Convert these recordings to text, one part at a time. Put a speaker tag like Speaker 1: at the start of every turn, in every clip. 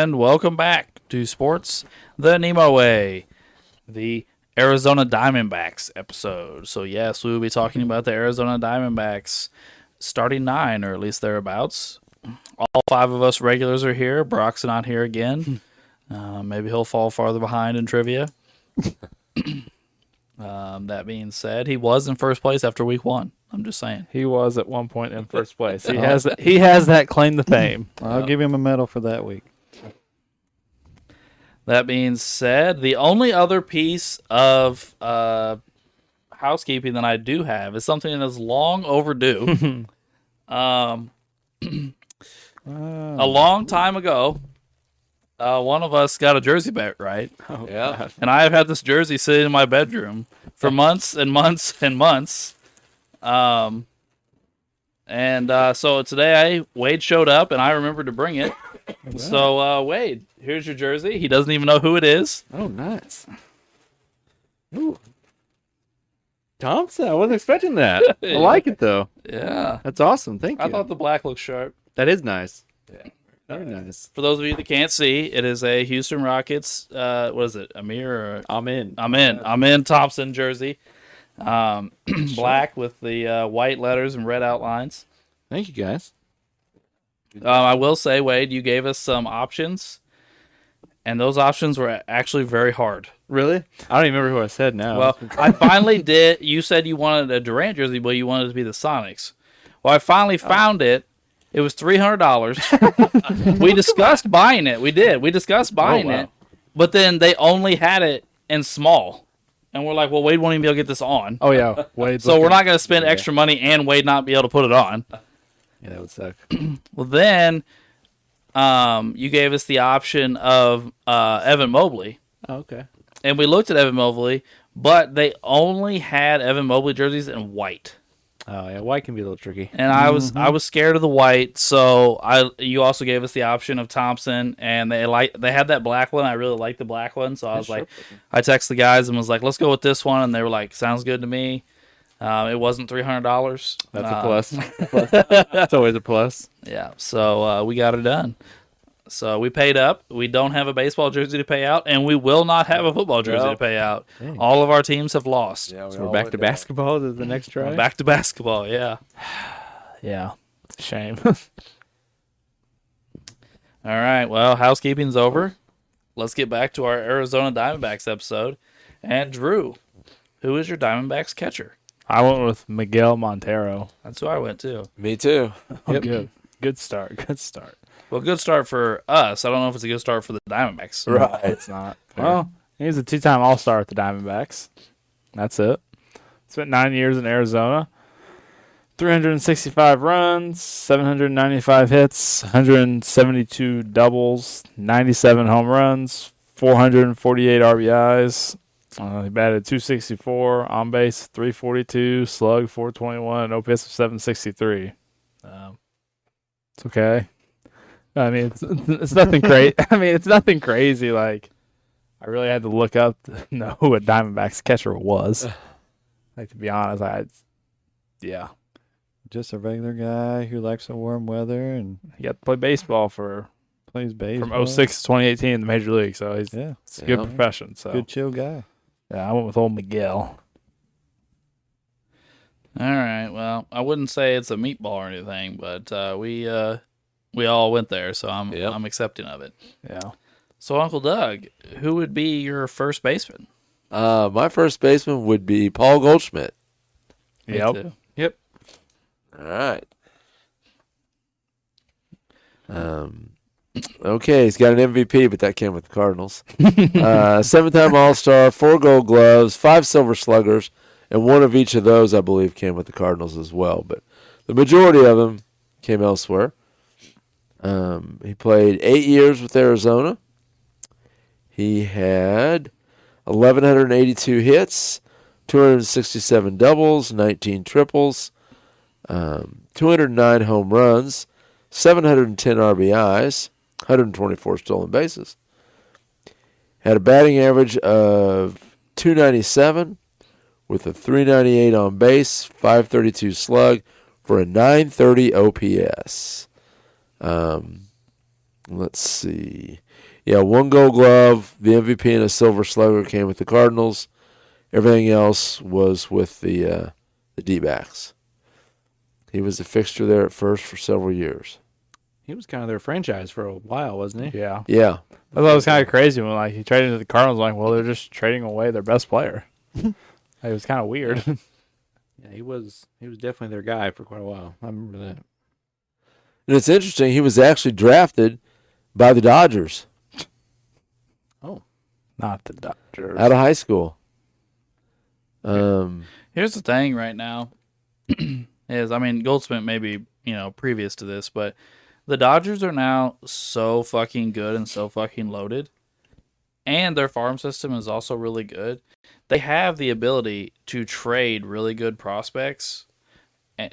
Speaker 1: and welcome back to Sports the NEMO Way, the Arizona Diamondbacks episode. So yes, we will be talking about the Arizona Diamondbacks starting 9, or at least thereabouts. All 5 of us regulars are here. Brock's not here again. Maybe he'll fall farther behind in trivia. That being said, he was in first place after week 1. I'm just saying.
Speaker 2: He was at one point in first place. He has that claim to fame.
Speaker 3: I'll give him a medal for that week.
Speaker 1: That being said, the only other piece of housekeeping that I do have is something that is long overdue. A long time ago, one of us got a jersey bet, right?
Speaker 2: Oh,
Speaker 4: Yeah.
Speaker 2: God.
Speaker 1: And I have had this jersey sitting in my bedroom for months and months and months. So today Wade showed up, and I remembered to bring it. So, Wade, here's your jersey. He doesn't even know who it is.
Speaker 2: Oh, nice. Ooh. Thompson, I wasn't expecting that. I like it, though.
Speaker 1: Yeah.
Speaker 2: That's awesome. Thank you.
Speaker 1: I thought the black looked sharp.
Speaker 2: that is nice. Yeah. Very nice.
Speaker 1: For those of you that can't see, it is a Houston Rockets, what is it, Amir? Or
Speaker 2: I'm in.
Speaker 1: I'm in Thompson jersey. Black with the white letters and red outlines.
Speaker 2: Thank you, guys.
Speaker 1: I will say, Wade, you gave us some options, and those options were actually very hard.
Speaker 2: Really? I don't even remember who I said now.
Speaker 1: Well, I finally did. You said you wanted a Durant jersey, but you wanted it to be the Sonics. Well, I finally found it. It was $300. We discussed buying it. We did. We discussed buying it, but then they only had it in small, and we're like, well, Wade won't even be able to get this on.
Speaker 2: oh, yeah. Wade.
Speaker 1: So we're not going to spend extra money and Wade not be able to put it on.
Speaker 2: Yeah, that would suck.
Speaker 1: Well, then you gave us the option of Evan Mobley.
Speaker 2: Oh, okay.
Speaker 1: And we looked at Evan Mobley, but they only had Evan Mobley jerseys in white.
Speaker 2: Oh, yeah. White can be a little tricky.
Speaker 1: And I was scared of the white, so you also gave us the option of Thompson, and they had that black one. I really liked the black one, so I was like, I texted the guys and was like, let's go with this one, and they were like, sounds good to me. It wasn't $300.
Speaker 2: That's a plus. That's always a plus.
Speaker 1: Yeah, so we got it done. So we paid up. We don't have a baseball jersey to pay out, and we will not have a football jersey to pay out.
Speaker 2: Dang.
Speaker 1: All of our teams have lost.
Speaker 4: Yeah,
Speaker 2: So we're back to basketball to the next try?
Speaker 1: Back to basketball, yeah.
Speaker 2: Yeah. It's a shame.
Speaker 1: All right, well, housekeeping's over. Let's get back to our Arizona Diamondbacks episode. And Drew, who is your Diamondbacks catcher?
Speaker 2: I went with Miguel Montero.
Speaker 1: That's who I went to.
Speaker 4: Me too.
Speaker 2: Oh, good. Good start. Good start.
Speaker 1: Well, good start for us. I don't know if it's a good start for the Diamondbacks.
Speaker 4: Right.
Speaker 2: It's not. Well, he was a 2-time All-Star at the Diamondbacks. That's it. Spent 9 years in Arizona. 365 runs, 795 hits, 172 doubles, 97 home runs, 448 RBIs. He batted 264, on base 342, slug 421, OPS of 763. It's okay. I mean, it's nothing crazy. I mean, it's nothing crazy. Like, I really had to look up to know who a Diamondbacks catcher was. Like, to be honest, yeah.
Speaker 3: Just a regular guy who likes the warm weather and
Speaker 2: He got to play baseball for
Speaker 3: plays baseball.
Speaker 2: from 06 to 2018 in the Major League, so it's
Speaker 3: Yeah,
Speaker 2: a good
Speaker 4: Yeah.
Speaker 2: profession. So
Speaker 3: good chill guy.
Speaker 2: yeah, I went with old Miguel.
Speaker 1: All right. Well, I wouldn't say it's a meatball or anything, but we all went there, so I'm accepting of it.
Speaker 2: Yeah.
Speaker 1: So, Uncle Doug, who would be your first baseman?
Speaker 4: My first baseman would be Paul Goldschmidt.
Speaker 1: Me
Speaker 2: Yep.
Speaker 1: too.
Speaker 2: Yep.
Speaker 4: All right. Okay, he's got an MVP, but that came with the Cardinals. 7-time All-Star, 4 Gold Gloves, 5 Silver Sluggers, and one of each of those, I believe, came with the Cardinals as well. But the majority of them came elsewhere. He played 8 years with Arizona. He had 1,182 hits, 267 doubles, 19 triples, 209 home runs, 710 RBIs, 124 stolen bases. Had a batting average of 297 with a 398 on base, 532 slug for a 930 OPS. Let's see. Yeah, 1 Gold Glove, the MVP, and a Silver Slugger came with the Cardinals. Everything else was with the D-backs. He was a fixture there at first for several years.
Speaker 5: He was kind of their franchise for a while, wasn't he?
Speaker 2: Yeah.
Speaker 4: Yeah.
Speaker 2: I thought it was kind of crazy when he traded to the Cardinals. Like, well, they're just trading away their best player. It was kind of weird.
Speaker 5: Yeah, he was definitely their guy for quite a while. I remember that.
Speaker 4: And it's interesting, he was actually drafted by the Dodgers
Speaker 2: Not the Dodgers.
Speaker 4: out of high school.
Speaker 1: Here's the thing right now is, Goldschmidt maybe, previous to this, but the Dodgers are now so fucking good and so fucking loaded, and their farm system is also really good. They have the ability to trade really good prospects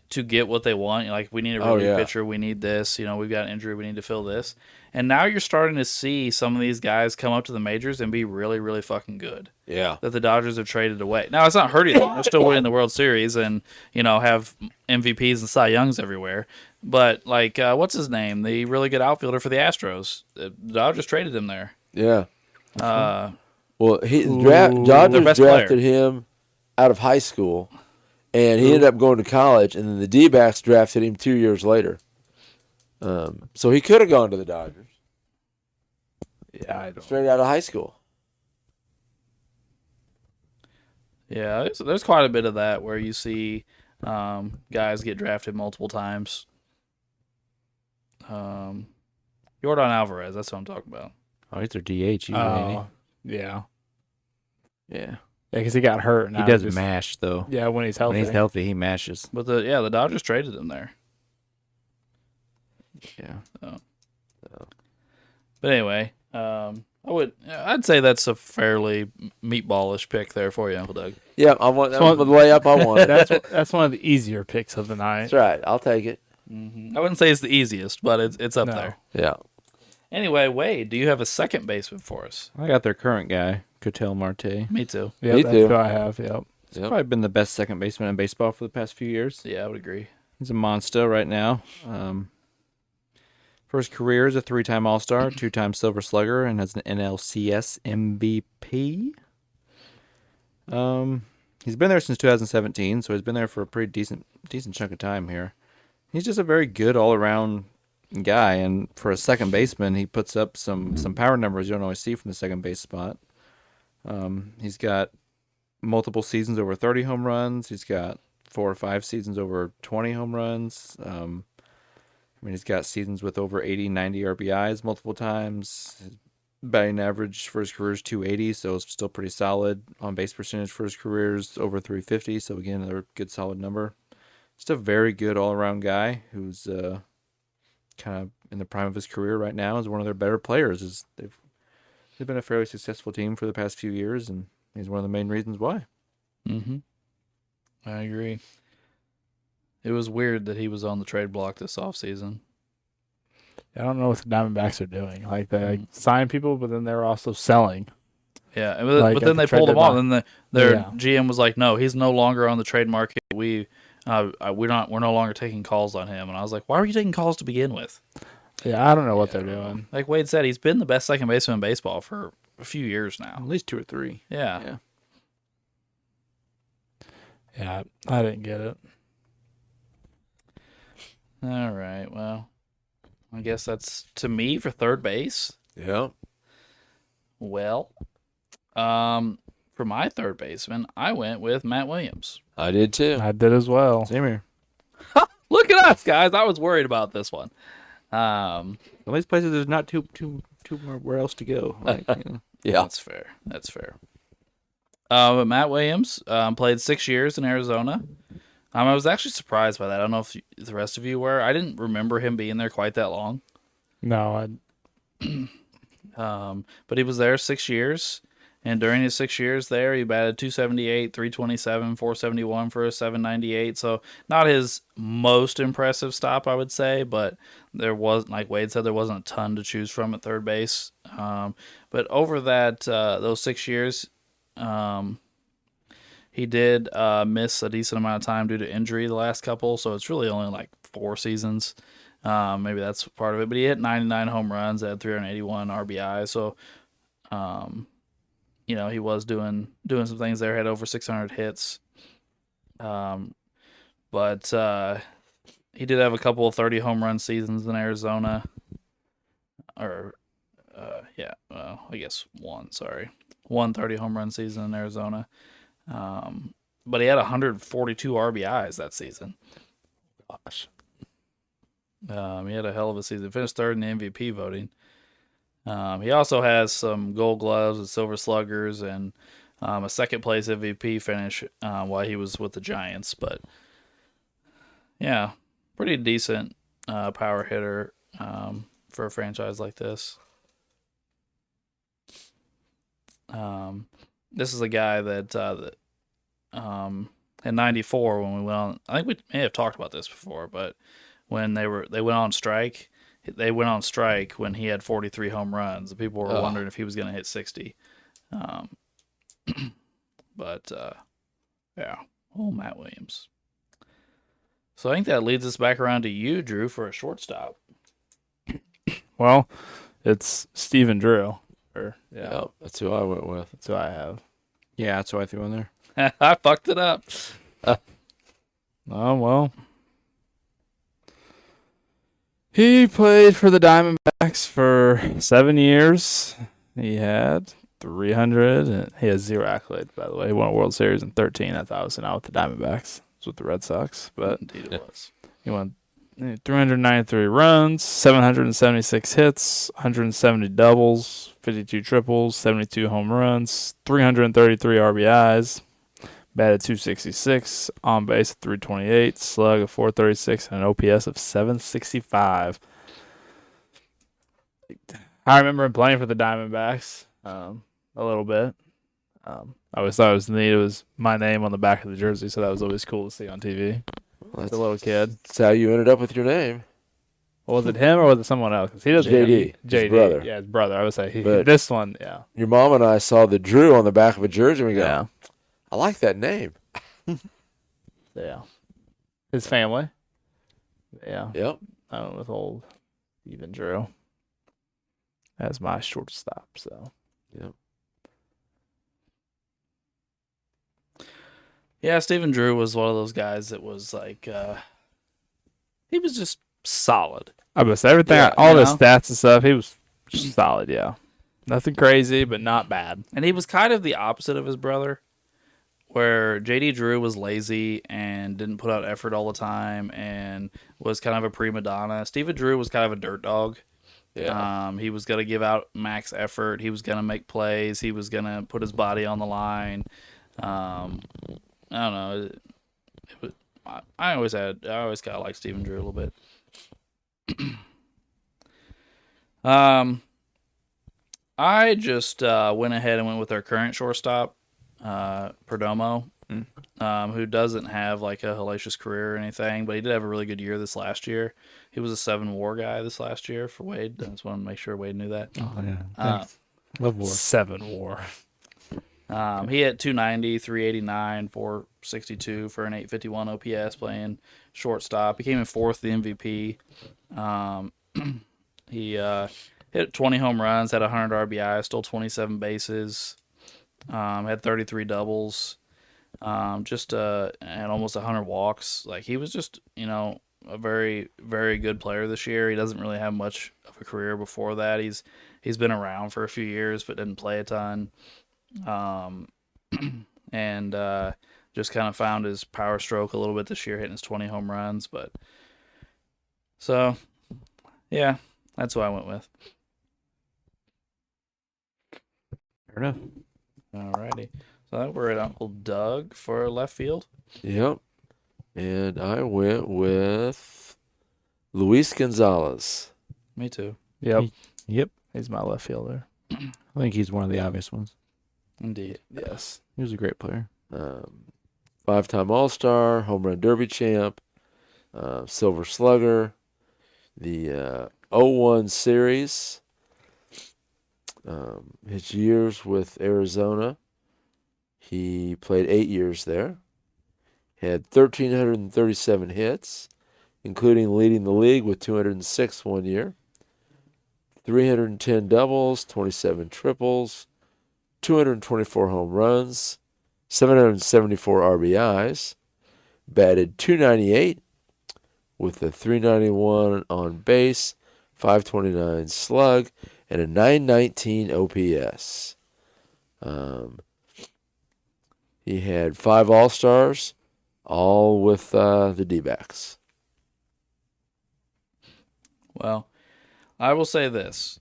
Speaker 1: to get what they want. Like, we need a really good pitcher, we need this. We've got an injury, we need to fill this. And now you're starting to see some of these guys come up to the majors and be really, really fucking good.
Speaker 4: Yeah.
Speaker 1: That the Dodgers have traded away. Now, it's not hurting them. They're still winning the World Series and, have MVPs and Cy Youngs everywhere. But, what's his name? The really good outfielder for the Astros. The Dodgers traded him there.
Speaker 4: Yeah.
Speaker 1: Uh,
Speaker 4: Well,
Speaker 1: their
Speaker 4: Dodgers
Speaker 1: best
Speaker 4: drafted
Speaker 1: player.
Speaker 4: him out of high school, and he ended up going to college, and then the D-backs drafted him 2 years later. So he could have gone to the Dodgers
Speaker 2: Yeah, I don't.
Speaker 4: straight out of high school.
Speaker 1: Yeah, there's quite a bit of that where you see guys get drafted multiple times. Jordan Alvarez, that's what I'm talking about.
Speaker 5: Oh, he's their DH.
Speaker 2: Oh, yeah.
Speaker 5: Yeah.
Speaker 2: Yeah, because he got hurt.
Speaker 5: He
Speaker 2: Now
Speaker 5: does
Speaker 2: just-
Speaker 5: mash, though.
Speaker 2: Yeah, when he's healthy.
Speaker 5: When he's healthy, he mashes.
Speaker 1: But the Dodgers traded him there.
Speaker 5: Yeah.
Speaker 1: But anyway, I'd say that's a fairly meatballish pick there for you, Uncle Doug.
Speaker 4: Yeah, I want that
Speaker 2: So-
Speaker 4: was the layup I wanted.
Speaker 2: That's one of the easier picks of the night.
Speaker 4: That's right. I'll take it.
Speaker 1: I wouldn't say it's the easiest, but it's up
Speaker 2: No.
Speaker 1: there.
Speaker 4: Yeah.
Speaker 1: Anyway, Wade, do you have a second baseman for us?
Speaker 5: I got their current guy, Ketel Marte.
Speaker 1: Me too.
Speaker 2: Yeah,
Speaker 4: Me
Speaker 2: that's
Speaker 4: too.
Speaker 2: who I have. Yep.
Speaker 5: He's probably been the best second baseman in baseball for the past few years.
Speaker 1: Yeah, I would agree.
Speaker 5: He's a monster right now. For his career, is a 3-time All-Star, 2-time Silver Slugger, and has an NLCS MVP. He's been there since 2017, so he's been there for a pretty decent chunk of time here. He's just a very good all-around guy, and for a second baseman, he puts up some power numbers you don't always see from the second base spot. He's got multiple seasons over 30 home runs. He's got 4 or 5 seasons over 20 home runs. He's got seasons with over 80, 90 RBIs multiple times. His batting average for his career is 280, so it's still pretty solid. On base percentage for his career is over 350, so again, another good solid number. Just a very good all around guy who's kind of in the prime of his career right now. Is one of their better players. They've been a fairly successful team for the past few years, and he's one of the main reasons why.
Speaker 1: Mm-hmm. I agree. It was weird that he was on the trade block this offseason.
Speaker 2: I don't know what the Diamondbacks are doing. Like, they sign people, but then they're also selling.
Speaker 1: Yeah,
Speaker 2: Like,
Speaker 1: but
Speaker 2: at
Speaker 1: then
Speaker 2: the
Speaker 1: they
Speaker 2: trade
Speaker 1: pulled him off.
Speaker 2: deadline.
Speaker 1: Then their
Speaker 2: Yeah.
Speaker 1: GM was like, "No, he's no longer on the trade market. We're no longer taking calls on him." And I was like, "Why were you taking calls to begin with?"
Speaker 2: Yeah, I don't know what they're doing.
Speaker 1: Like Wade said, he's been the best second baseman in baseball for a few years now.
Speaker 5: At least 2 or 3.
Speaker 1: Yeah.
Speaker 5: Yeah.
Speaker 2: Yeah, I didn't get it.
Speaker 1: All right. Well, I guess that's to me for third base.
Speaker 4: Yeah.
Speaker 1: Well, for my third baseman, I went with Matt Williams.
Speaker 4: I did too.
Speaker 2: I did as well.
Speaker 5: Same here.
Speaker 1: Look at us, guys. I was worried about this one.
Speaker 5: Some of these places, there's not too where else to go. Like,
Speaker 4: Yeah.
Speaker 1: That's fair. That's fair. But Matt Williams played 6 years in Arizona. I was actually surprised by that. I don't know if the rest of you were. I didn't remember him being there quite that long.
Speaker 2: No,
Speaker 1: But he was there 6 years. And during his 6 years there, he batted 278, 327, 471 for a 798. So not his most impressive stop, I would say, but there was, like Wade said, there wasn't a ton to choose from at third base. But over those 6 years, he did miss a decent amount of time due to injury the last couple. So it's really only like 4 seasons. Maybe that's part of it. But he hit 99 home runs, had 381 RBI. So, he was doing some things there. Had over 600 hits. But he did have a couple of 30 home run seasons in Arizona. I guess one. Sorry, 130 home run season in Arizona. But he had 142 RBIs that season.
Speaker 2: Gosh.
Speaker 1: He had a hell of a season. Finished third in the MVP voting. He also has some Gold Gloves and Silver Sluggers and a second place MVP finish while he was with the Giants. But yeah, pretty decent power hitter for a franchise like this. This is a guy that in '94 when we went on. I think we may have talked about this before, but when they went on strike. They went on strike when he had 43 home runs. People were wondering if he was going to hit 60. But Matt Williams. So I think that leads us back around to you, Drew, for a shortstop.
Speaker 2: Well, it's Stephen Drew.
Speaker 4: Yep, that's who I went with.
Speaker 2: That's who I have.
Speaker 5: Yeah, that's who I threw in there.
Speaker 1: I fucked it up.
Speaker 2: Oh, well. He played for the Diamondbacks for 7 years. He had 300. And he has 0 accolades, by the way. He won a World Series in 13. That's obviously not with the Diamondbacks. It's with the Red Sox. But
Speaker 1: Indeed it was.
Speaker 2: he won 393 runs, 776 hits, 170 doubles, 52 triples, 72 home runs, 333 RBIs. Batted .266, on base at .328, slug of .436, and an OPS of .765. I remember him playing for the Diamondbacks a little bit. I always thought it was neat. It was my name on the back of the jersey, so that was always cool to see on TV.
Speaker 4: Well,
Speaker 2: As a little kid.
Speaker 4: That's how you ended up with your name.
Speaker 2: Well, was it him or was it someone else? 'Cause he doesn't.
Speaker 4: JD, his
Speaker 2: JD,
Speaker 4: brother.
Speaker 2: yeah, his brother. I would say
Speaker 4: But-
Speaker 2: this one, yeah,
Speaker 4: Your mom and I saw the Drew on the back of a jersey, and we go,
Speaker 2: yeah,
Speaker 4: I like that name.
Speaker 2: yeah. His family, yeah.
Speaker 4: Yep.
Speaker 2: I went with old Stephen Drew as my shortstop. So
Speaker 4: Yep.
Speaker 1: Yeah, Stephen Drew was one of those guys that was like, he was just solid.
Speaker 2: I was everything,
Speaker 1: Yeah,
Speaker 2: all
Speaker 1: you
Speaker 2: his
Speaker 1: know?
Speaker 2: stats and stuff. He was just solid. Yeah, nothing crazy, but not bad.
Speaker 1: And he was kind of the opposite of his brother, where JD Drew was lazy and didn't put out effort all the time and was kind of a prima donna. Stephen Drew was kind of a dirt dog.
Speaker 4: Yeah.
Speaker 1: He was going to give out max effort. He was going to make plays. He was going to put his body on the line. I don't know. I always kind of liked Stephen Drew a little bit. I just went ahead and went with our current shortstop, Perdomo, who doesn't have like a hellacious career or anything, but he did have a really good year this last year. He was a 7 WAR guy this last year for Wade. I just want to make sure Wade knew that.
Speaker 5: Oh yeah,
Speaker 2: Love war. 7 WAR.
Speaker 1: He hit 290, 389, 462 for an 851 OPS playing shortstop. He came in 4th the MVP. He hit 20 home runs, had 100 RBI, stole 27 bases, had 33 doubles, and almost 100 walks. Like he was just, a very, very good player this year. He doesn't really have much of a career before that. He's been around for a few years, but didn't play a ton. And just kind of found his power stroke a little bit this year, hitting his 20 home runs. But so, yeah, that's who I went with.
Speaker 5: fair enough.
Speaker 1: Alrighty. So we're at Uncle Doug for left field.
Speaker 4: Yep. And I went with Luis Gonzalez.
Speaker 1: Me too.
Speaker 2: Yep.
Speaker 5: Yep,
Speaker 2: He's my left fielder.
Speaker 5: I think he's one of the obvious ones.
Speaker 1: Indeed.
Speaker 2: Yes.
Speaker 5: He was a great player.
Speaker 4: 5-time All-Star, Home Run Derby champ, Silver Slugger, the 01 series. His years with Arizona, he played 8 years there. Had 1,337 hits. including leading the league with 206 one year, 310 doubles, 27 triples, 224 home runs, 774 RBIs, batted .298 with a .391 on base, .529 slug, and a .919 OPS. He had 5 All-Stars, all with the D-backs.
Speaker 1: Well, I will say this.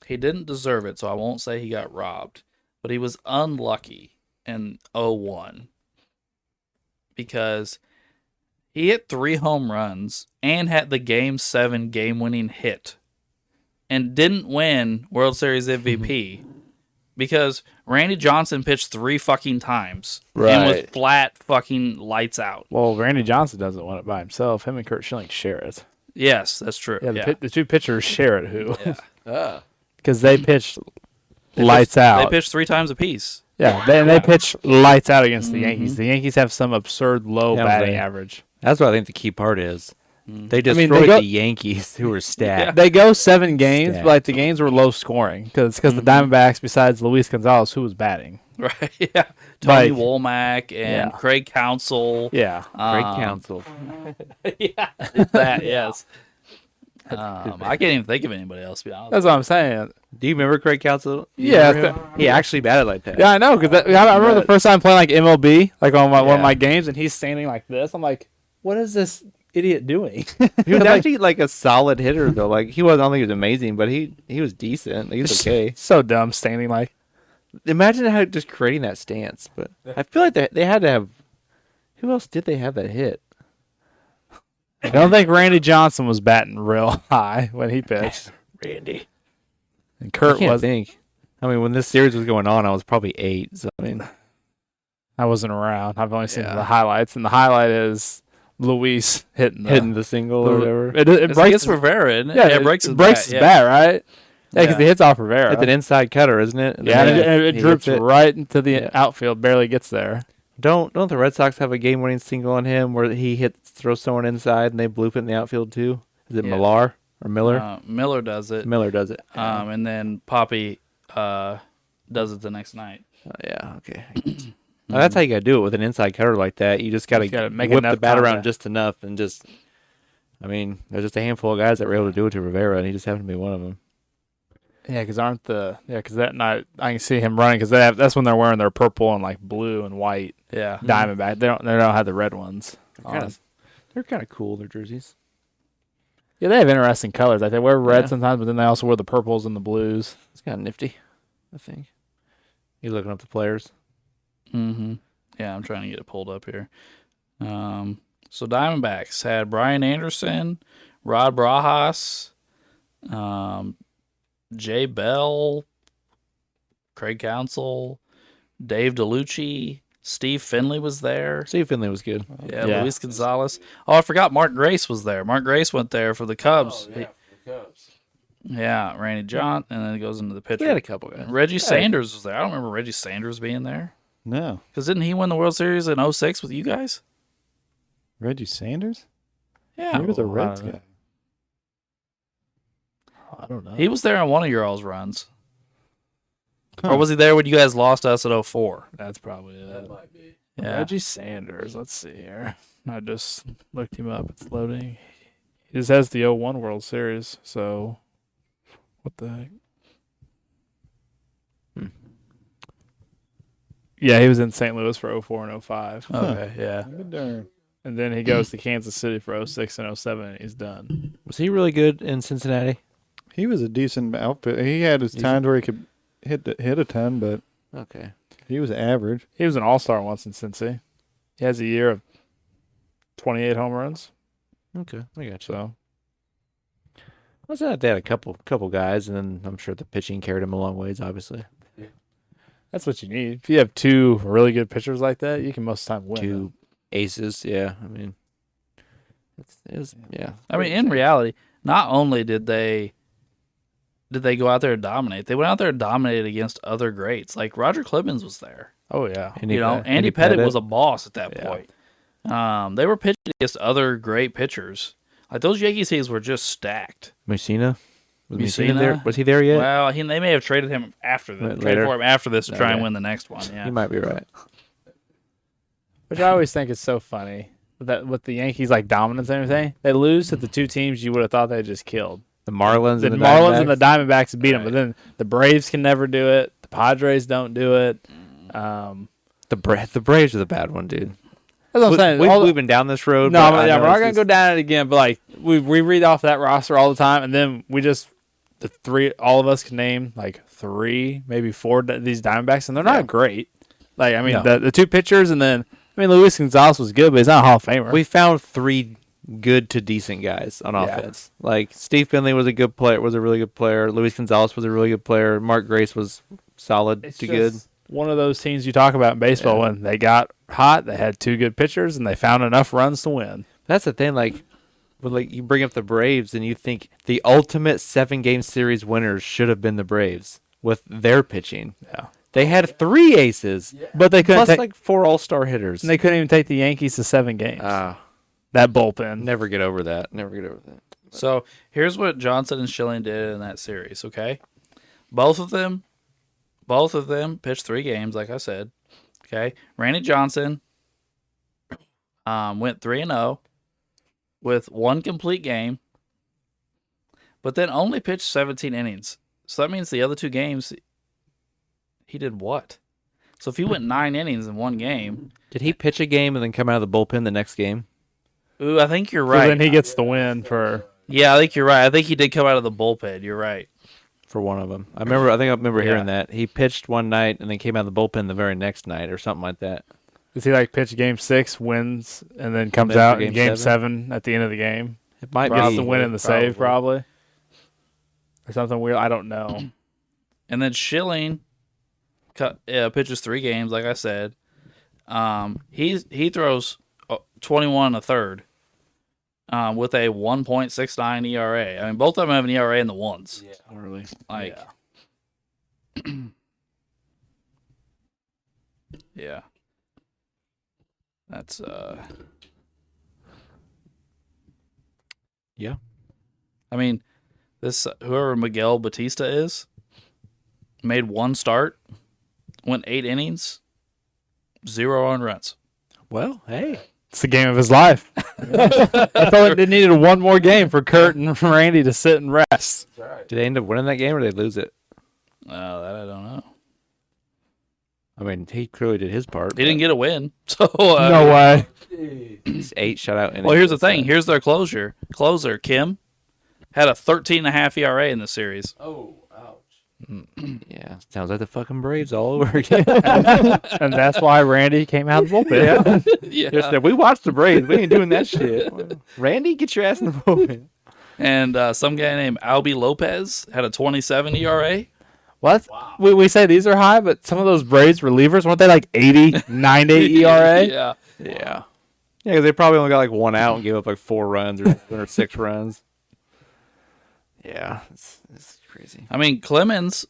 Speaker 1: He didn't deserve it, so I won't say he got robbed. But he was unlucky in 01 because he hit 3 home runs and had the Game 7 game-winning hit and didn't win World Series MVP because Randy Johnson pitched 3 fucking times and was
Speaker 4: Right.
Speaker 1: flat fucking lights out.
Speaker 2: Well, Randy Johnson doesn't win it by himself. Him and Kurt Schilling share it.
Speaker 1: Yes, that's true.
Speaker 2: Yeah, the two pitchers share it. Who?
Speaker 1: Yeah.
Speaker 2: Because they pitched lights out.
Speaker 1: They pitched 3 times apiece.
Speaker 2: Yeah, they pitch lights out against the Yankees. The Yankees have some absurd low
Speaker 5: Yeah,
Speaker 2: batting
Speaker 5: they-
Speaker 2: average.
Speaker 5: That's what I think the key part is. They
Speaker 2: I
Speaker 5: destroyed
Speaker 2: mean, they go-
Speaker 5: the Yankees, who were stacked.
Speaker 2: They go 7 games,
Speaker 5: Stat.
Speaker 2: but like the games were low scoring because the Diamondbacks, besides Luis Gonzalez, who was batting.
Speaker 1: Right. Yeah. Tony
Speaker 2: Like-
Speaker 1: Womack and
Speaker 2: Yeah.
Speaker 1: Craig Counsell.
Speaker 2: Yeah,
Speaker 5: Great counsel.
Speaker 1: Yeah. That, yes. I can't even think of anybody else, to be honest.
Speaker 2: that's what I'm saying.
Speaker 5: Do you remember Craig Counsell?
Speaker 2: Yeah,
Speaker 5: He actually batted like that.
Speaker 2: yeah, I know because I remember the first time playing like MLB, like on one of my games, and he's standing like this. I'm like, what is this idiot doing?
Speaker 5: He was actually like a solid hitter though. Like he was, I don't think he was amazing, but he was decent. Like, he was okay.
Speaker 2: So dumb standing like.
Speaker 5: Imagine how just creating that stance. But I feel like they had to have. Who else did they have that hit?
Speaker 2: I don't think Randy Johnson was batting real high when he pitched.
Speaker 5: Randy.
Speaker 2: And
Speaker 5: I
Speaker 2: Kurt
Speaker 5: can't
Speaker 2: was.
Speaker 5: think. I mean, when this series was going on, I was probably 8. So I mean,
Speaker 2: I wasn't around. I've only seen
Speaker 5: Yeah.
Speaker 2: the highlights, and the highlight is Luis hitting
Speaker 5: hitting the single or whatever.
Speaker 2: It
Speaker 1: It's
Speaker 2: breaks
Speaker 1: against Rivera, isn't it?
Speaker 2: Yeah,
Speaker 1: it breaks his
Speaker 2: bat,
Speaker 1: bat.
Speaker 2: right? Yeah, because
Speaker 1: Yeah.
Speaker 2: he hits off Rivera.
Speaker 5: It's an inside cutter, isn't it?
Speaker 2: yeah, and it
Speaker 5: He
Speaker 2: droops
Speaker 5: hits it.
Speaker 2: right into the
Speaker 5: Yeah.
Speaker 2: outfield, barely gets there.
Speaker 5: Don't the Red Sox have a game-winning single on him where he throws someone inside and they bloop it in the outfield too? Is it
Speaker 1: Yeah.
Speaker 5: Millar or Miller?
Speaker 1: Miller does it.
Speaker 5: Miller does it.
Speaker 1: And then Poppy does it the next night.
Speaker 5: Yeah, okay. Now, that's how you gotta do it with an inside cutter like that. You just gotta,
Speaker 2: You gotta make
Speaker 5: whip the
Speaker 2: enough
Speaker 5: bat around
Speaker 2: contact.
Speaker 5: just enough and just. I mean, there's just a handful of guys that were able to do it to Rivera, and he just happened to be one of them.
Speaker 2: Yeah, because that night I can see him running because that's when they're wearing their purple and like blue and white
Speaker 1: Yeah.
Speaker 2: Diamondback. They don't have the red ones.
Speaker 5: They're kind of cool. Their jerseys.
Speaker 2: Yeah, they have interesting colors. Like they wear red
Speaker 5: Yeah.
Speaker 2: sometimes, but then they also wear the purples and the blues.
Speaker 5: It's kind of nifty. I think. You looking up the players?
Speaker 1: Mm-hmm. Yeah, I'm trying to get it pulled up here. So Diamondbacks had Brian Anderson, Rod Barajas, Jay Bell, Craig Counsell, Dave DeLucci, Steve Finley was there.
Speaker 5: Steve Finley was good.
Speaker 1: Yeah, Luis Gonzalez. Oh, I forgot Mark Grace was there. Mark Grace went there for the Cubs. Yeah, Randy John, and then it goes into the pitcher.
Speaker 5: We had a couple guys.
Speaker 1: Reggie Sanders was there. I don't remember Reggie Sanders being there.
Speaker 3: No.
Speaker 1: Because didn't he win the World Series in 06 with you guys?
Speaker 3: Reggie Sanders?
Speaker 1: Yeah.
Speaker 3: He was a
Speaker 2: I
Speaker 3: Reds
Speaker 2: don't know.
Speaker 3: guy.
Speaker 2: I don't know.
Speaker 1: He was there on one of your all's runs. Or was he there when you guys lost us at 04?
Speaker 2: That's probably it.
Speaker 1: Yeah.
Speaker 2: Reggie Sanders. Let's see here. I just looked him up. It's loading. He just has the 01 World Series. So, what the heck? Yeah, he was in St. Louis for 04 and 05.
Speaker 1: Okay, yeah.
Speaker 3: Good darn.
Speaker 2: And then he goes to Kansas City for 06 and 07, and he's done.
Speaker 5: Was he really good in Cincinnati?
Speaker 3: He was a decent outfit. He had his times where he could hit a ton, but
Speaker 5: Okay.
Speaker 3: he was average.
Speaker 2: He was an all-star once in Cincy. He has a year of 28 home runs.
Speaker 5: Okay, I got you.
Speaker 2: So,
Speaker 5: I was that they had a couple guys, and then I'm sure the pitching carried him a long ways. Obviously,
Speaker 2: that's what you need. If you have two really good pitchers like that, you can most of the time win.
Speaker 5: 2 aces. Yeah, I mean, it was yeah.
Speaker 1: I mean, in reality, not only did they go out there and dominate, they went out there and dominated against other greats. Like Roger Clemens was there.
Speaker 2: Oh, yeah.
Speaker 1: Andy Pettit was a boss at that point. They were pitching against other great pitchers. Like those Yankees teams were just stacked.
Speaker 5: Mussina? Was
Speaker 1: Mussina?
Speaker 5: Mussina there? Was he there yet?
Speaker 1: Well, they may have traded him after this.
Speaker 5: Later.
Speaker 1: Traded for him after this to try and
Speaker 5: Okay.
Speaker 1: win the next one. Yeah.
Speaker 5: He might be right.
Speaker 2: Which I always think is so funny that with the Yankees like dominance and everything, they lose to the two teams you would have thought they just killed.
Speaker 5: The Marlins
Speaker 2: The
Speaker 5: and the
Speaker 2: Marlins and the
Speaker 5: Diamondbacks?
Speaker 2: Diamondbacks beat them, but then the Braves can never do it. The Padres don't do it.
Speaker 5: The Braves are the bad one, dude.
Speaker 2: That's what I'm saying.
Speaker 5: We've been down this road.
Speaker 2: No,
Speaker 5: but I
Speaker 2: yeah,
Speaker 5: know
Speaker 2: we're not
Speaker 5: it's
Speaker 2: gonna go down it again. But like we read off that roster all the time, and then all of us can name like 3, maybe 4 these Diamondbacks, and they're not great. Like I mean,
Speaker 5: No.
Speaker 2: the 2 pitchers, and then I mean Luis Gonzalez was good, but he's not a Hall of Famer.
Speaker 5: We found 3 good to decent guys on offense. Like Steve Finley was a really good player. Luis Gonzalez was a really good player. Mark Grace was solid
Speaker 2: It's
Speaker 5: to
Speaker 2: just
Speaker 5: good.
Speaker 2: one of those teams you talk about in baseball when they got hot, they had 2 good pitchers, and they found enough runs to win.
Speaker 5: That's the thing. Like you bring up the Braves, and you think the ultimate 7-game series winners should have been the Braves with their pitching.
Speaker 2: Yeah.
Speaker 5: They had 3 aces,
Speaker 2: But they couldn't
Speaker 5: plus like 4 all-star hitters.
Speaker 2: and they couldn't even take the Yankees to 7 games. That bullpen.
Speaker 5: Never get over that.
Speaker 1: So here's what Johnson and Schilling did in that series. Okay, both of them pitched 3 games, like I said. Okay, Randy Johnson went 3-0 with 1 complete game, but then only pitched 17 innings. So that means the other 2 games, he did what? So if he went 9 innings in 1 game,
Speaker 5: Did he pitch a game and then come out of the bullpen the next game?
Speaker 1: ooh, I think you're
Speaker 2: So
Speaker 1: right.
Speaker 2: then he gets the win for.
Speaker 1: Yeah, I think you're right. I think he did come out of the bullpen. You're right.
Speaker 5: For one of them, I remember
Speaker 1: Yeah.
Speaker 5: hearing that he pitched one night and then came out of the bullpen the very next night or something like that.
Speaker 2: Does he like pitch game 6, wins, and then comes
Speaker 5: then for
Speaker 2: out in
Speaker 5: game
Speaker 2: game
Speaker 5: 7?
Speaker 2: 7 at the end of the game?
Speaker 5: It might
Speaker 2: Gets
Speaker 5: be
Speaker 2: the win and the save, probably. Or something weird. I don't know.
Speaker 1: And then Schilling pitches 3 games, like I said. He throws 21 1/3 with a 1.69 ERA. I mean, both of them have an ERA in the ones.
Speaker 5: Yeah, early.
Speaker 1: Like, yeah. That's
Speaker 5: Yeah.
Speaker 1: I mean, this whoever Miguel Batista is made 1 start, went 8 innings, 0 earned runs.
Speaker 5: Well, hey,
Speaker 2: It's the game of his life. I thought they needed 1 more game for Kurt and Randy to sit and rest.
Speaker 5: did they end up winning that game or did they lose it?
Speaker 1: That I don't know.
Speaker 5: I mean, he clearly did his part.
Speaker 1: He didn't get a win, so
Speaker 2: No way.
Speaker 5: He's 8 shutout innings.
Speaker 1: Well, here's the thing. Here's their closer. Kim had a 13.5 ERA in the series.
Speaker 5: Yeah, sounds like the fucking Braves all over again.
Speaker 2: And that's why Randy came out of the bullpen.
Speaker 1: Yeah.
Speaker 5: Just said, we watched the Braves. We ain't doing that shit. Randy, get your ass in the bullpen.
Speaker 1: And some guy named Albie Lopez had a 27 ERA.
Speaker 2: What? We say these are high, but some of those Braves relievers, weren't they like 80, 90 ERA?
Speaker 1: Yeah.
Speaker 5: Yeah. Yeah, because they probably only got like 1 out and gave up like 4 runs or 6 runs. Yeah, it's crazy.
Speaker 1: I mean, Clemens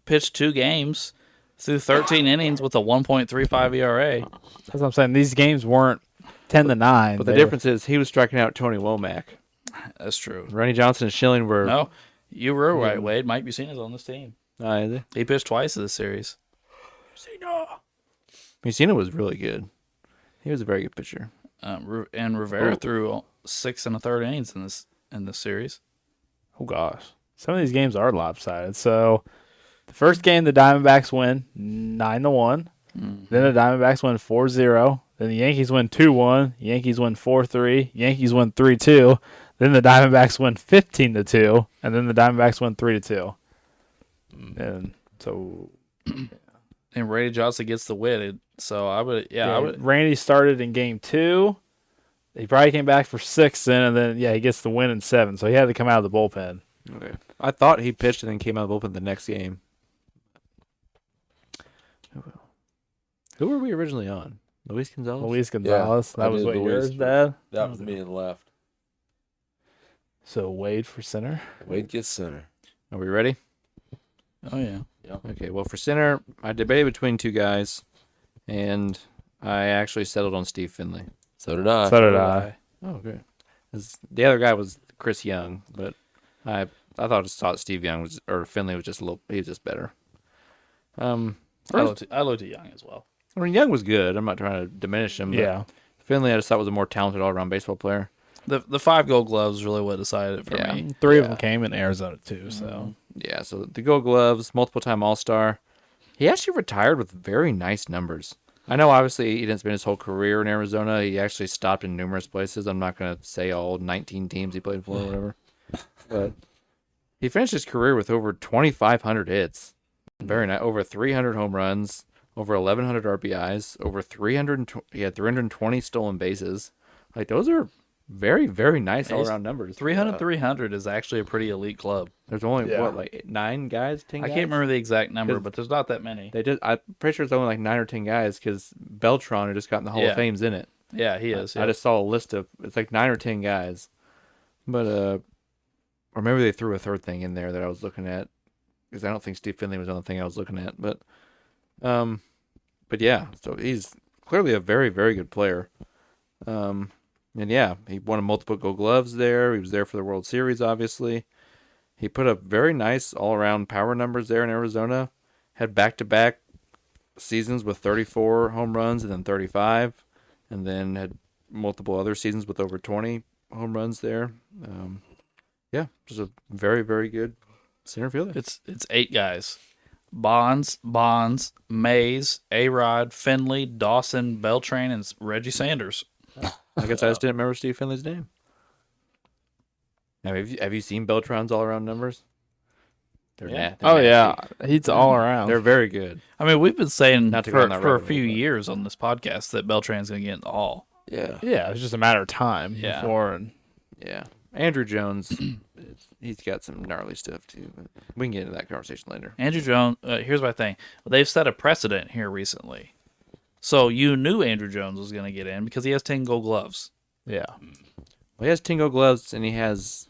Speaker 1: pitched 2 games through 13 innings with a 1.35 ERA.
Speaker 2: That's what I'm saying. These games weren't 10-9.
Speaker 5: But the difference is he was striking out Tony Womack.
Speaker 1: That's true.
Speaker 5: Rennie Johnson and Schilling were.
Speaker 1: No, you were right, Wade. Mike Bucina's on this team.
Speaker 5: Is he?
Speaker 1: He pitched twice in this series.
Speaker 5: Mussina was really good. He was a very good pitcher.
Speaker 1: And Rivera threw 6 1/3 innings in this series.
Speaker 2: Oh, gosh. Some of these games are lopsided. So the first game, the Diamondbacks win 9-1. Then the Diamondbacks win 4-0. Then the Yankees win 2-1. Yankees win 4-3. Yankees win 3-2. Then the Diamondbacks win 15-2. And then the Diamondbacks win 3-2. And so
Speaker 1: And Randy Johnson gets the win. So I would.
Speaker 2: Randy started in game 2. He probably came back for 6 then, and then he gets the win in 7. So he had to come out of the bullpen.
Speaker 5: Okay. I thought he pitched and then came out of the bullpen the next game. Who were we originally on? Luis Gonzalez?
Speaker 2: Luis Gonzalez.
Speaker 4: I
Speaker 2: That was
Speaker 4: did
Speaker 2: what
Speaker 4: Luis
Speaker 2: yours,
Speaker 4: first.
Speaker 2: Dad?
Speaker 4: That was me and left.
Speaker 2: So Wade for center.
Speaker 4: Wade gets center.
Speaker 5: Are we ready?
Speaker 1: Oh, yeah.
Speaker 5: Okay, well, for center, I debated between 2 guys, and I actually settled on Steve Finley.
Speaker 4: So did I.
Speaker 2: So did I.
Speaker 5: Oh, okay. The other guy was Chris Young, but I thought Steve Young or Finley was just he was just better.
Speaker 1: I looked at Young as well.
Speaker 5: I mean, Young was good. I'm not trying to diminish him. But
Speaker 2: Yeah.
Speaker 5: Finley, I just thought was a more talented all-around baseball player.
Speaker 1: The 5 Gold Gloves really what decided it for
Speaker 5: Yeah.
Speaker 1: me.
Speaker 2: 3 of them came in Arizona too. So
Speaker 5: Yeah, so the Gold Gloves, multiple-time All-Star. He actually retired with very nice numbers. I know, obviously, he didn't spend his whole career in Arizona. He actually stopped in numerous places. I'm not going to say all 19 teams he played for or whatever. But he finished his career with over 2,500 hits. Very nice. Over 300 home runs, over 1,100 RBIs, over 320 stolen bases. Like, those are very, very nice all-around numbers.
Speaker 1: 300 is actually a pretty elite club.
Speaker 5: There's only,
Speaker 2: Yeah.
Speaker 5: what, like 9 guys, 10
Speaker 1: I
Speaker 5: guys?
Speaker 1: can't remember the exact number,
Speaker 5: 'Cause
Speaker 1: but there's not that many.
Speaker 5: I'm pretty sure it's only like 9 or 10 guys because Beltran, who just got in the Hall
Speaker 1: Yeah.
Speaker 5: of Fame's in it.
Speaker 1: Yeah, he is.
Speaker 5: I just saw a list of, it's like 9 or 10 guys. But, or maybe they threw a third thing in there that I was looking at because I don't think Steve Finley was on the thing I was looking at. But yeah, so he's clearly a very, very good player. And yeah, he won multiple Gold Gloves there. He was there for the World Series, obviously. He put up very nice all-around power numbers there in Arizona. Had back-to-back seasons with 34 home runs and then 35, and then had multiple other seasons with over 20 home runs there. Yeah, just a very, very good center fielder.
Speaker 1: It's 8 guys. Bonds, Mays, A-Rod, Finley, Dawson, Beltran, and Reggie Sanders.
Speaker 5: I guess I just didn't remember Steve Finley's name. Now, have you seen Beltran's all-around numbers? They're
Speaker 1: Yeah.
Speaker 2: Oh
Speaker 5: nasty.
Speaker 2: yeah, he's all around.
Speaker 5: They're very good.
Speaker 1: I mean, we've been saying
Speaker 5: Not to go on that
Speaker 1: for a
Speaker 5: rabbit
Speaker 1: few
Speaker 5: hole, but-
Speaker 1: years on this podcast that Beltran's going to get in the Hall.
Speaker 4: Yeah.
Speaker 2: Yeah, it's just a matter of time
Speaker 1: Yeah.
Speaker 2: before. And
Speaker 5: Yeah. Andrew Jones, he's got some gnarly stuff too. But we can get into that conversation later.
Speaker 1: Andrew Jones, here's my thing. They've set a precedent here recently. So you knew Andrew Jones was going to get in because he has 10 Gold Gloves.
Speaker 2: yeah,
Speaker 5: Well, he has Tingo gloves and he has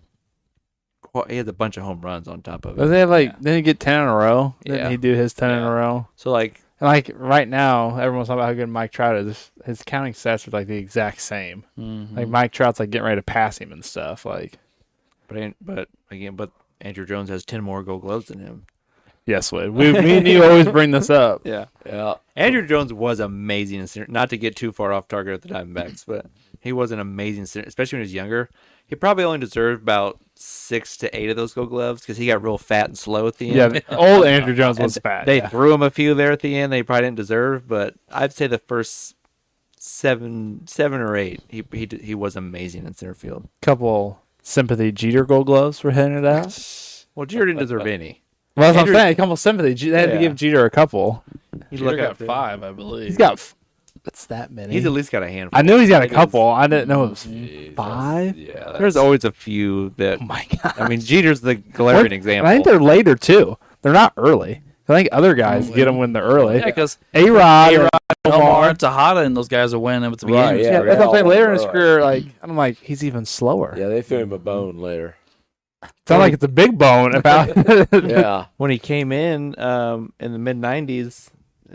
Speaker 5: a bunch of home runs on top of
Speaker 2: doesn't
Speaker 5: it.
Speaker 2: he have like?
Speaker 1: Yeah.
Speaker 2: Didn't he get 10 in a row? Didn't
Speaker 5: Yeah.
Speaker 2: he do his 10 in
Speaker 1: Yeah.
Speaker 2: a row?
Speaker 5: So like,
Speaker 2: And like right now, everyone's talking about how good Mike Trout is. His counting stats are like the exact same.
Speaker 1: Mm-hmm.
Speaker 2: Like Mike Trout's like getting ready to pass him and stuff. Like
Speaker 5: but Andrew Jones has 10 more Gold Gloves than him.
Speaker 2: yes, Wade. Me and you always bring this up.
Speaker 5: Yeah.
Speaker 4: Yeah.
Speaker 5: Andrew Jones was amazing in center. Not to get too far off target at the Diamondbacks, but he was an amazing center, especially when he was younger. He probably only deserved about 6 to 8 of those Gold Gloves because he got real fat and slow at the end.
Speaker 2: Yeah, old Andrew Jones was
Speaker 5: And
Speaker 2: fat.
Speaker 5: They
Speaker 2: yeah.
Speaker 5: threw him a few there at the end they probably didn't deserve, but I'd say the first seven or 8, he was amazing in center field.
Speaker 2: Couple sympathy Jeter Gold Gloves for hitting it out.
Speaker 5: Well, Jeter didn't deserve any.
Speaker 2: Well, that's what
Speaker 5: Andrew-
Speaker 2: I'm saying. A couple sympathy. They had to
Speaker 5: Yeah.
Speaker 2: give Jeter a couple.
Speaker 5: He
Speaker 1: Jeter got 5, I believe.
Speaker 2: He's got. That's that many.
Speaker 5: He's at least got a handful.
Speaker 2: I knew he's got a
Speaker 5: It is-
Speaker 2: couple. I didn't know it was
Speaker 4: Jeez,
Speaker 2: 5.
Speaker 4: Yeah.
Speaker 5: There's always a few that.
Speaker 2: Oh my god!
Speaker 5: I mean, Jeter's the glaring example.
Speaker 2: I think they're later too. They're not early. I think other guys get them when they're early.
Speaker 1: Yeah, because
Speaker 2: A-Rod,
Speaker 1: Omar and Tejada and those guys are winning at the beginning.
Speaker 4: Right,
Speaker 1: of his
Speaker 2: Yeah,
Speaker 1: career.
Speaker 2: that's what I'm saying. Later in his
Speaker 4: Right.
Speaker 2: career, like I'm like he's even slower.
Speaker 4: Yeah, they threw him a bone later.
Speaker 2: It's not like it's a big bone about.
Speaker 4: Yeah.
Speaker 5: when he came in the mid '90s,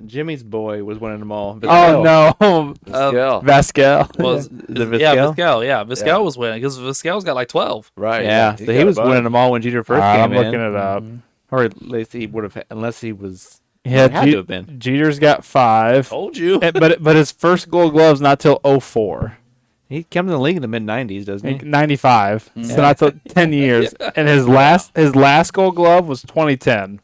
Speaker 5: Jimmy's boy was winning them all.
Speaker 2: Oh no,
Speaker 4: Vizquel.
Speaker 2: Vasquez.
Speaker 1: Was
Speaker 5: The
Speaker 1: yeah,
Speaker 5: Vizquel?
Speaker 1: Vizquel. Yeah, Vizquel
Speaker 4: Yeah.
Speaker 1: was winning because Vizquel's got like 12.
Speaker 4: Right.
Speaker 5: Yeah, so he
Speaker 4: got a
Speaker 5: was
Speaker 4: bunch.
Speaker 5: winning them all when Jeter first
Speaker 2: I'm
Speaker 5: came in.
Speaker 2: looking it up.
Speaker 5: Or at least he would have, unless he was.
Speaker 2: He had
Speaker 5: had to have been.
Speaker 2: Jeter's got 5,
Speaker 1: Told you.
Speaker 2: but his first Gold Glove's not till 04.
Speaker 5: He came in the league in the mid '90s, doesn't he?
Speaker 2: 95. So not till 10 years. And his last Gold Glove was 2010.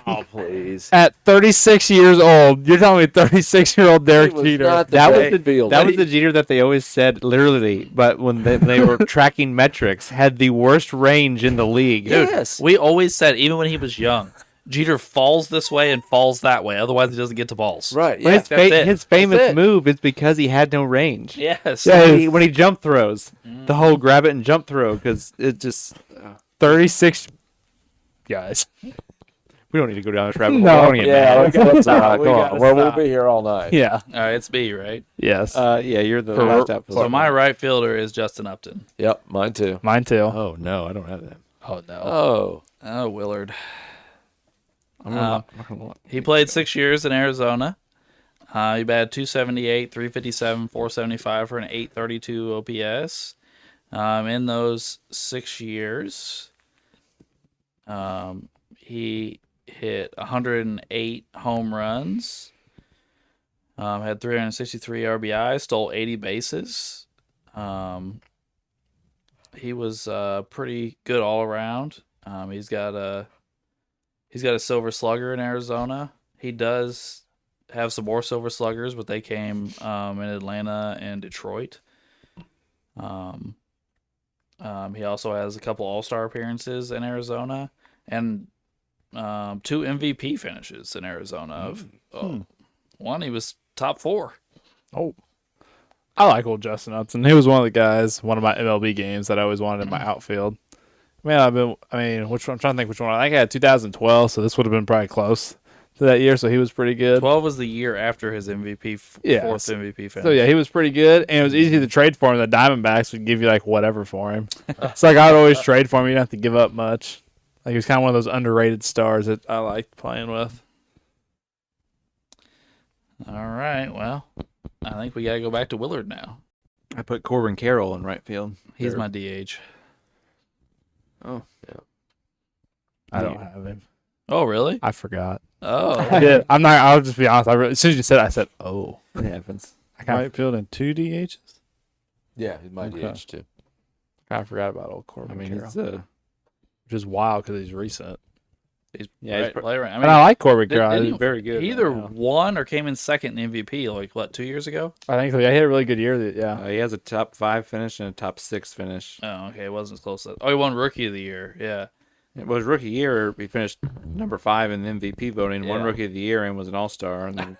Speaker 4: Oh, please.
Speaker 2: At 36 years old, you're telling me 36-year-old Derek
Speaker 4: He was
Speaker 2: Jeter.
Speaker 4: not the
Speaker 5: That was
Speaker 4: best
Speaker 5: the
Speaker 4: fielder.
Speaker 5: That was the Jeter that they always said literally, but when they were tracking metrics, had the worst range in the league.
Speaker 4: Yes.
Speaker 1: We always said, even when he was young, Jeter falls this way and falls that way. Otherwise, he doesn't get to balls.
Speaker 4: Right.
Speaker 5: But
Speaker 4: Yeah.
Speaker 1: that's it.
Speaker 5: his famous
Speaker 4: That's it.
Speaker 5: move is because he had no range.
Speaker 1: Yes.
Speaker 2: Yeah.
Speaker 5: When he jump throws, the whole grab it and jump throw, because it just
Speaker 2: 36 guys.
Speaker 5: we don't need to go down this rabbit hole.
Speaker 2: No.
Speaker 5: I don't get
Speaker 4: Yeah.
Speaker 5: mad.
Speaker 4: Let's not.
Speaker 2: We
Speaker 4: Come
Speaker 2: gotta
Speaker 4: on. Well, we'll
Speaker 2: stop.
Speaker 4: be here all night.
Speaker 2: Yeah.
Speaker 1: All right, it's B, right?
Speaker 2: Yes.
Speaker 5: Yeah, you're the
Speaker 2: For-
Speaker 5: last outfielder.
Speaker 1: So my right fielder is Justin Upton.
Speaker 4: Yep. Mine too.
Speaker 2: Mine too.
Speaker 5: Oh no, I don't have that.
Speaker 1: Oh, no.
Speaker 4: Oh.
Speaker 1: Oh, Willard.
Speaker 5: I'm not gonna
Speaker 1: He played 6 years in Arizona. He batted 278, 357, 475 for an 832 OPS. In those 6 years, he hit 108 home runs, had 363 RBIs, stole 80 bases. He was pretty good all around. He's got a silver slugger in Arizona. He does have some more silver sluggers, but they came in Atlanta and Detroit. He also has a couple All-Star appearances in Arizona and 2 MVP finishes in Arizona. One, he was top 4.
Speaker 2: Oh, I like old Justin Upton. He was one of the guys, one of my MLB games that I always wanted in my outfield. Which one? I'm trying to think which one. I think I had 2012, so this would have been probably close to that year. So he was pretty good.
Speaker 1: 12 was the year after his MVP, fourth MVP finish.
Speaker 2: So yeah, he was pretty good, and it was easy to trade for him. The Diamondbacks would give you like whatever for him. It's like I'd always trade for him. You didn't have to give up much. Like he was kind of one of those underrated stars that I liked playing with.
Speaker 1: All right, well, I think we got to go back to Willard now.
Speaker 5: I put Corbin Carroll in right field.
Speaker 1: He's my DH.
Speaker 5: Oh,
Speaker 4: Yeah.
Speaker 2: I don't have him.
Speaker 1: Oh, really?
Speaker 2: I forgot.
Speaker 1: Oh,
Speaker 2: I did. I'm not. I'll just be honest. As soon as you said it, I said, "Oh."
Speaker 5: it happens.
Speaker 2: I kind
Speaker 3: Right field and 2 DHs.
Speaker 4: Yeah, he's my
Speaker 3: Okay.
Speaker 4: DH too.
Speaker 2: of forgot about old Corbin.
Speaker 5: I mean,
Speaker 2: Carroll.
Speaker 5: he's
Speaker 2: Which is wild because he's recent.
Speaker 1: he's
Speaker 5: Yeah,
Speaker 1: right,
Speaker 5: he's pro-
Speaker 1: right. I
Speaker 2: And I like Corbin
Speaker 1: did-
Speaker 2: Carroll.
Speaker 1: didn't
Speaker 2: He's
Speaker 1: he-
Speaker 2: very good.
Speaker 1: he
Speaker 2: right
Speaker 1: either
Speaker 2: now.
Speaker 1: won or came in second in MVP, like, 2 years ago?
Speaker 2: I think so. Yeah, he had a really good year. Yeah.
Speaker 5: he has a top 5 finish and a top 6 finish.
Speaker 1: Oh, okay. It wasn't as close. Oh, he won Rookie of the Year. Yeah.
Speaker 5: It was rookie year. He finished number 5 in the MVP voting. Won
Speaker 1: Yeah.
Speaker 5: Rookie of the Year and was an All-Star. And then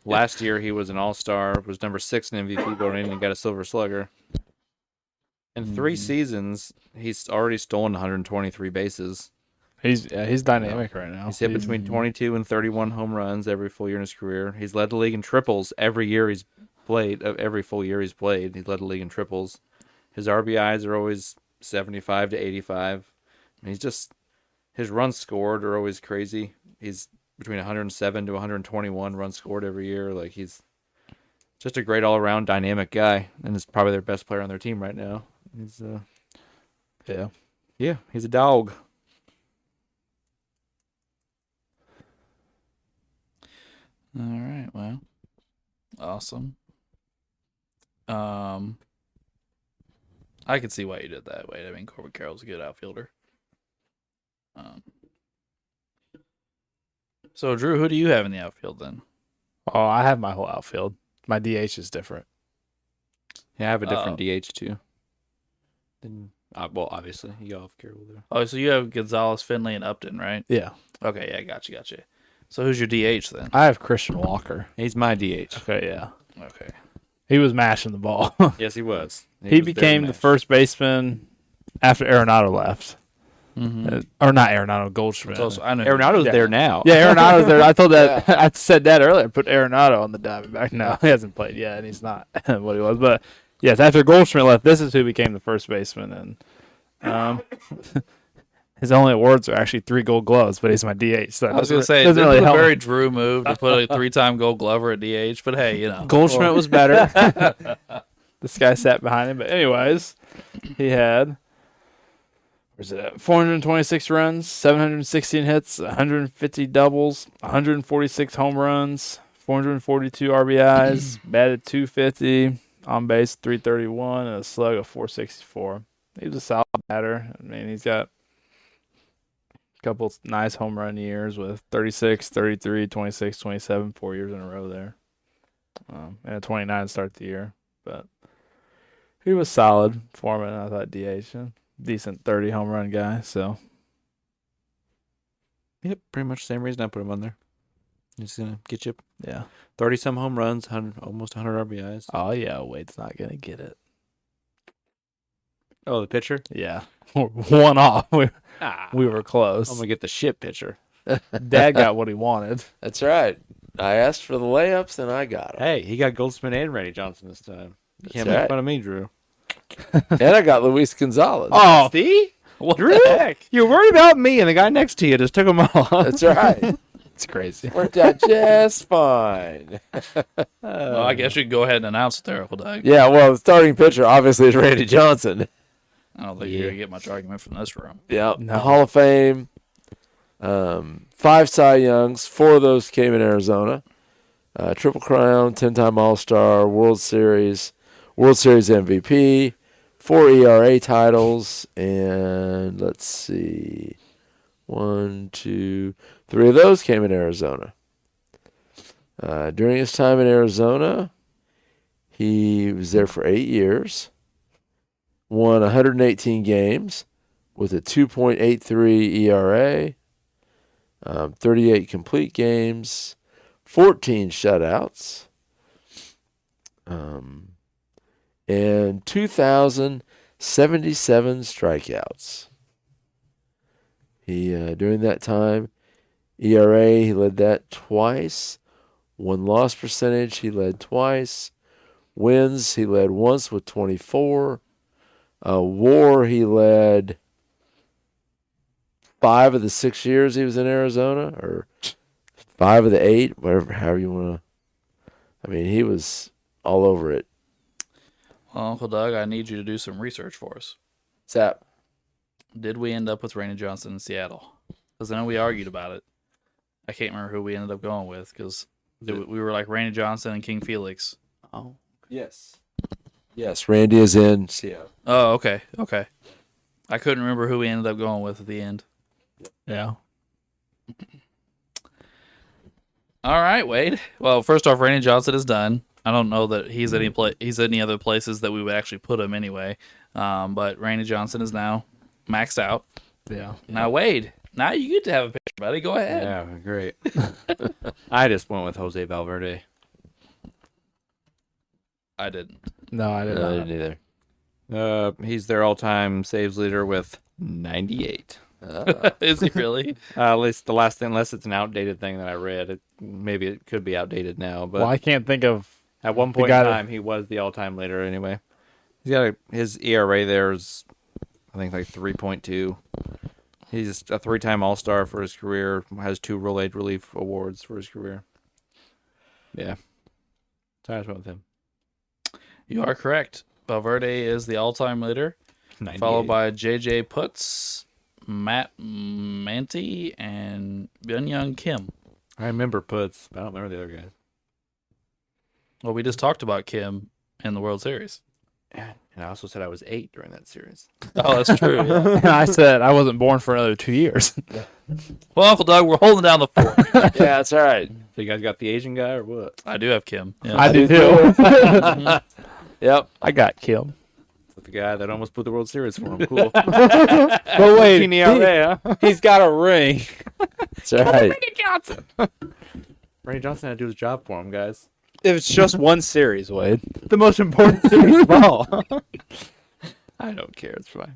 Speaker 5: last year he was an All-Star. Was number 6 in MVP voting and got a Silver Slugger. In 3 seasons, he's already stolen 123 bases.
Speaker 2: He's dynamic right now.
Speaker 5: He's hit between 22 and 31 home runs every full year in his career. He's led the league in triples every year he's played. Every full year he's played, he's led the league in triples. His RBIs are always 75 to 85. And his runs scored are always crazy. He's between 107 to 121 runs scored every year. Like, he's just a great all-around dynamic guy, and is probably their best player on their team right now. He's he's a dog.
Speaker 1: All right. Well, awesome. I could see why you did that way. I mean, Corbin Carroll's a good outfielder. So, Drew, who do you have in the outfield then?
Speaker 2: Oh, I have my whole outfield. My DH is different.
Speaker 5: Yeah, I have a different DH too. Then, well, obviously you go off Carroll there.
Speaker 1: Oh, so you have Gonzalez, Finley, and Upton, right?
Speaker 2: Yeah.
Speaker 1: Okay, yeah, gotcha. So who's your DH then?
Speaker 2: I have Christian Walker.
Speaker 5: He's my DH.
Speaker 2: Okay, yeah.
Speaker 1: Okay.
Speaker 2: He was mashing the ball.
Speaker 5: Yes, he was.
Speaker 2: He
Speaker 5: was
Speaker 2: became
Speaker 5: very
Speaker 2: the
Speaker 5: matched.
Speaker 2: first baseman after Arenado left.
Speaker 1: Mm-hmm.
Speaker 2: Or not Arenado, Goldschmidt.
Speaker 1: So I know.
Speaker 5: Arenado's
Speaker 2: Yeah.
Speaker 5: there now.
Speaker 2: Yeah, Arenado's there. I told that. I said that earlier. Put Arenado on the Diamondback. No, he hasn't played yet, and he's not what he was. But yes, after Goldschmidt left, this is who became the first baseman. And his only awards are actually 3 Gold Gloves, but he's my DH. So
Speaker 1: I was gonna say
Speaker 2: doesn't
Speaker 1: this
Speaker 2: really
Speaker 1: is a
Speaker 2: help.
Speaker 1: very Drew move to put a 3-time Gold Glover at DH, but hey, you know.
Speaker 2: Goldschmidt was better. This guy sat behind him. But anyways, he had, where's it at? 426 runs, 716 hits, 150 doubles, 146 home runs, 442 RBIs, batted 250, on base 331, and a slug of 464. He was a solid batter. I mean, he's got a couple nice home run years with 36, 33, 26, 27, 4 years in a row there. And a 29 to start the year. But he was solid for him, and I thought DH, decent 30 home run guy. So
Speaker 5: Yep, pretty much the same reason I put him on there. He's gonna get you
Speaker 2: yeah.
Speaker 5: 30-some home runs, almost 100 RBIs.
Speaker 2: Oh yeah, Wade's not gonna get it.
Speaker 5: Oh, the pitcher?
Speaker 2: Yeah, 1 off.
Speaker 5: Ah,
Speaker 2: We were close.
Speaker 5: I'm gonna get the shit pitcher.
Speaker 2: Dad got what he wanted.
Speaker 4: That's right. I asked for the layups and I got them.
Speaker 5: Hey, he got Goldsmith and Randy Johnson this time. You can't
Speaker 4: right.
Speaker 5: make fun of me, Drew.
Speaker 4: And I got Luis Gonzalez.
Speaker 2: Oh,
Speaker 5: See?
Speaker 1: What
Speaker 5: Drew?
Speaker 1: the heck?
Speaker 5: You're worried about me, and the guy next to you just took them all.
Speaker 4: That's right.
Speaker 2: It's crazy.
Speaker 4: Worked out just fine.
Speaker 1: Well, I guess you can go ahead and announce it there, Uncle Doug.
Speaker 4: Yeah, well, the starting pitcher obviously is Randy Johnson.
Speaker 1: I don't think you're going to get much argument from this room.
Speaker 4: Yeah,
Speaker 2: No.
Speaker 4: Hall of Fame. 5 Cy Youngs. 4 of those came in Arizona. Triple Crown, 10-time All-Star, World Series MVP, 4 ERA titles, and let's see, 1, 2, 3 of those came in Arizona. During his time in Arizona, he was there for 8 years, won 118 games with a 2.83 ERA, 38 complete games, 14 shutouts, and 2,077 strikeouts. He during that time, ERA, he led that twice. Win-loss percentage, he led twice. Wins, he led once with 24. WAR, he led 5 of the 6 years he was in Arizona, or 5 of the 8, whatever, however you want to. I mean, he was all over it.
Speaker 1: Well, Uncle Doug, I need you to do some research for us.
Speaker 4: What's that?
Speaker 1: Did we end up with Randy Johnson in Seattle? Because I know we argued about it. I can't remember who we ended up going with because we were like Randy Johnson and King Felix.
Speaker 5: Oh.
Speaker 4: Yes. Yes, Randy is in Seattle.
Speaker 1: Oh, okay. Okay. I couldn't remember who we ended up going with at the end.
Speaker 2: Yeah.
Speaker 1: All right, Wade. Well, first off, Randy Johnson is done. I don't know that he's any other places that we would actually put him anyway. But Randy Johnson is now maxed out.
Speaker 2: Yeah.
Speaker 1: Now, Wade, now you get to have a picture, buddy. Go ahead.
Speaker 5: Yeah, great. I just went with Jose Valverde.
Speaker 1: I didn't.
Speaker 2: No, I didn't.
Speaker 4: No, I
Speaker 2: know.
Speaker 4: didn't either.
Speaker 5: He's their all-time saves leader with 98.
Speaker 1: Is he really?
Speaker 5: At least the last thing, unless it's an outdated thing that I read. Maybe it could be outdated now, but
Speaker 2: Well, I can't think of.
Speaker 5: at one point in time, he was the all-time leader anyway. He's got his ERA there is, I think, like 3.2. He's a 3-time All-Star for his career. Has 2 Rule Aid Relief awards for his career. Yeah, so I just went with him.
Speaker 1: You are correct. Valverde is the all-time leader,
Speaker 5: 98.
Speaker 1: followed by J.J. Putz, Matt Manti, and Byung Kim.
Speaker 5: I remember Putz, but I don't remember the other guys.
Speaker 1: Well, we just talked about Kim in the World Series.
Speaker 5: And I also said I was 8 during that series.
Speaker 1: Oh, that's true. Yeah.
Speaker 2: I said I wasn't born for another 2 years.
Speaker 1: Well, Uncle Doug, we're holding down the fort.
Speaker 4: Yeah, that's all right.
Speaker 5: So you guys got the Asian guy or what?
Speaker 1: I do have Kim. Yeah.
Speaker 2: I do too.
Speaker 4: Yep.
Speaker 2: I got Kim.
Speaker 5: With the guy that almost put the World Series for him. Cool.
Speaker 2: But wait,
Speaker 5: Teeny ERA, huh?
Speaker 2: he's got a ring.
Speaker 4: That's all right.
Speaker 5: Randy Johnson had to do his job for him, guys.
Speaker 2: If it's just one series, Wade. The most important series of all.
Speaker 5: I don't care. It's fine.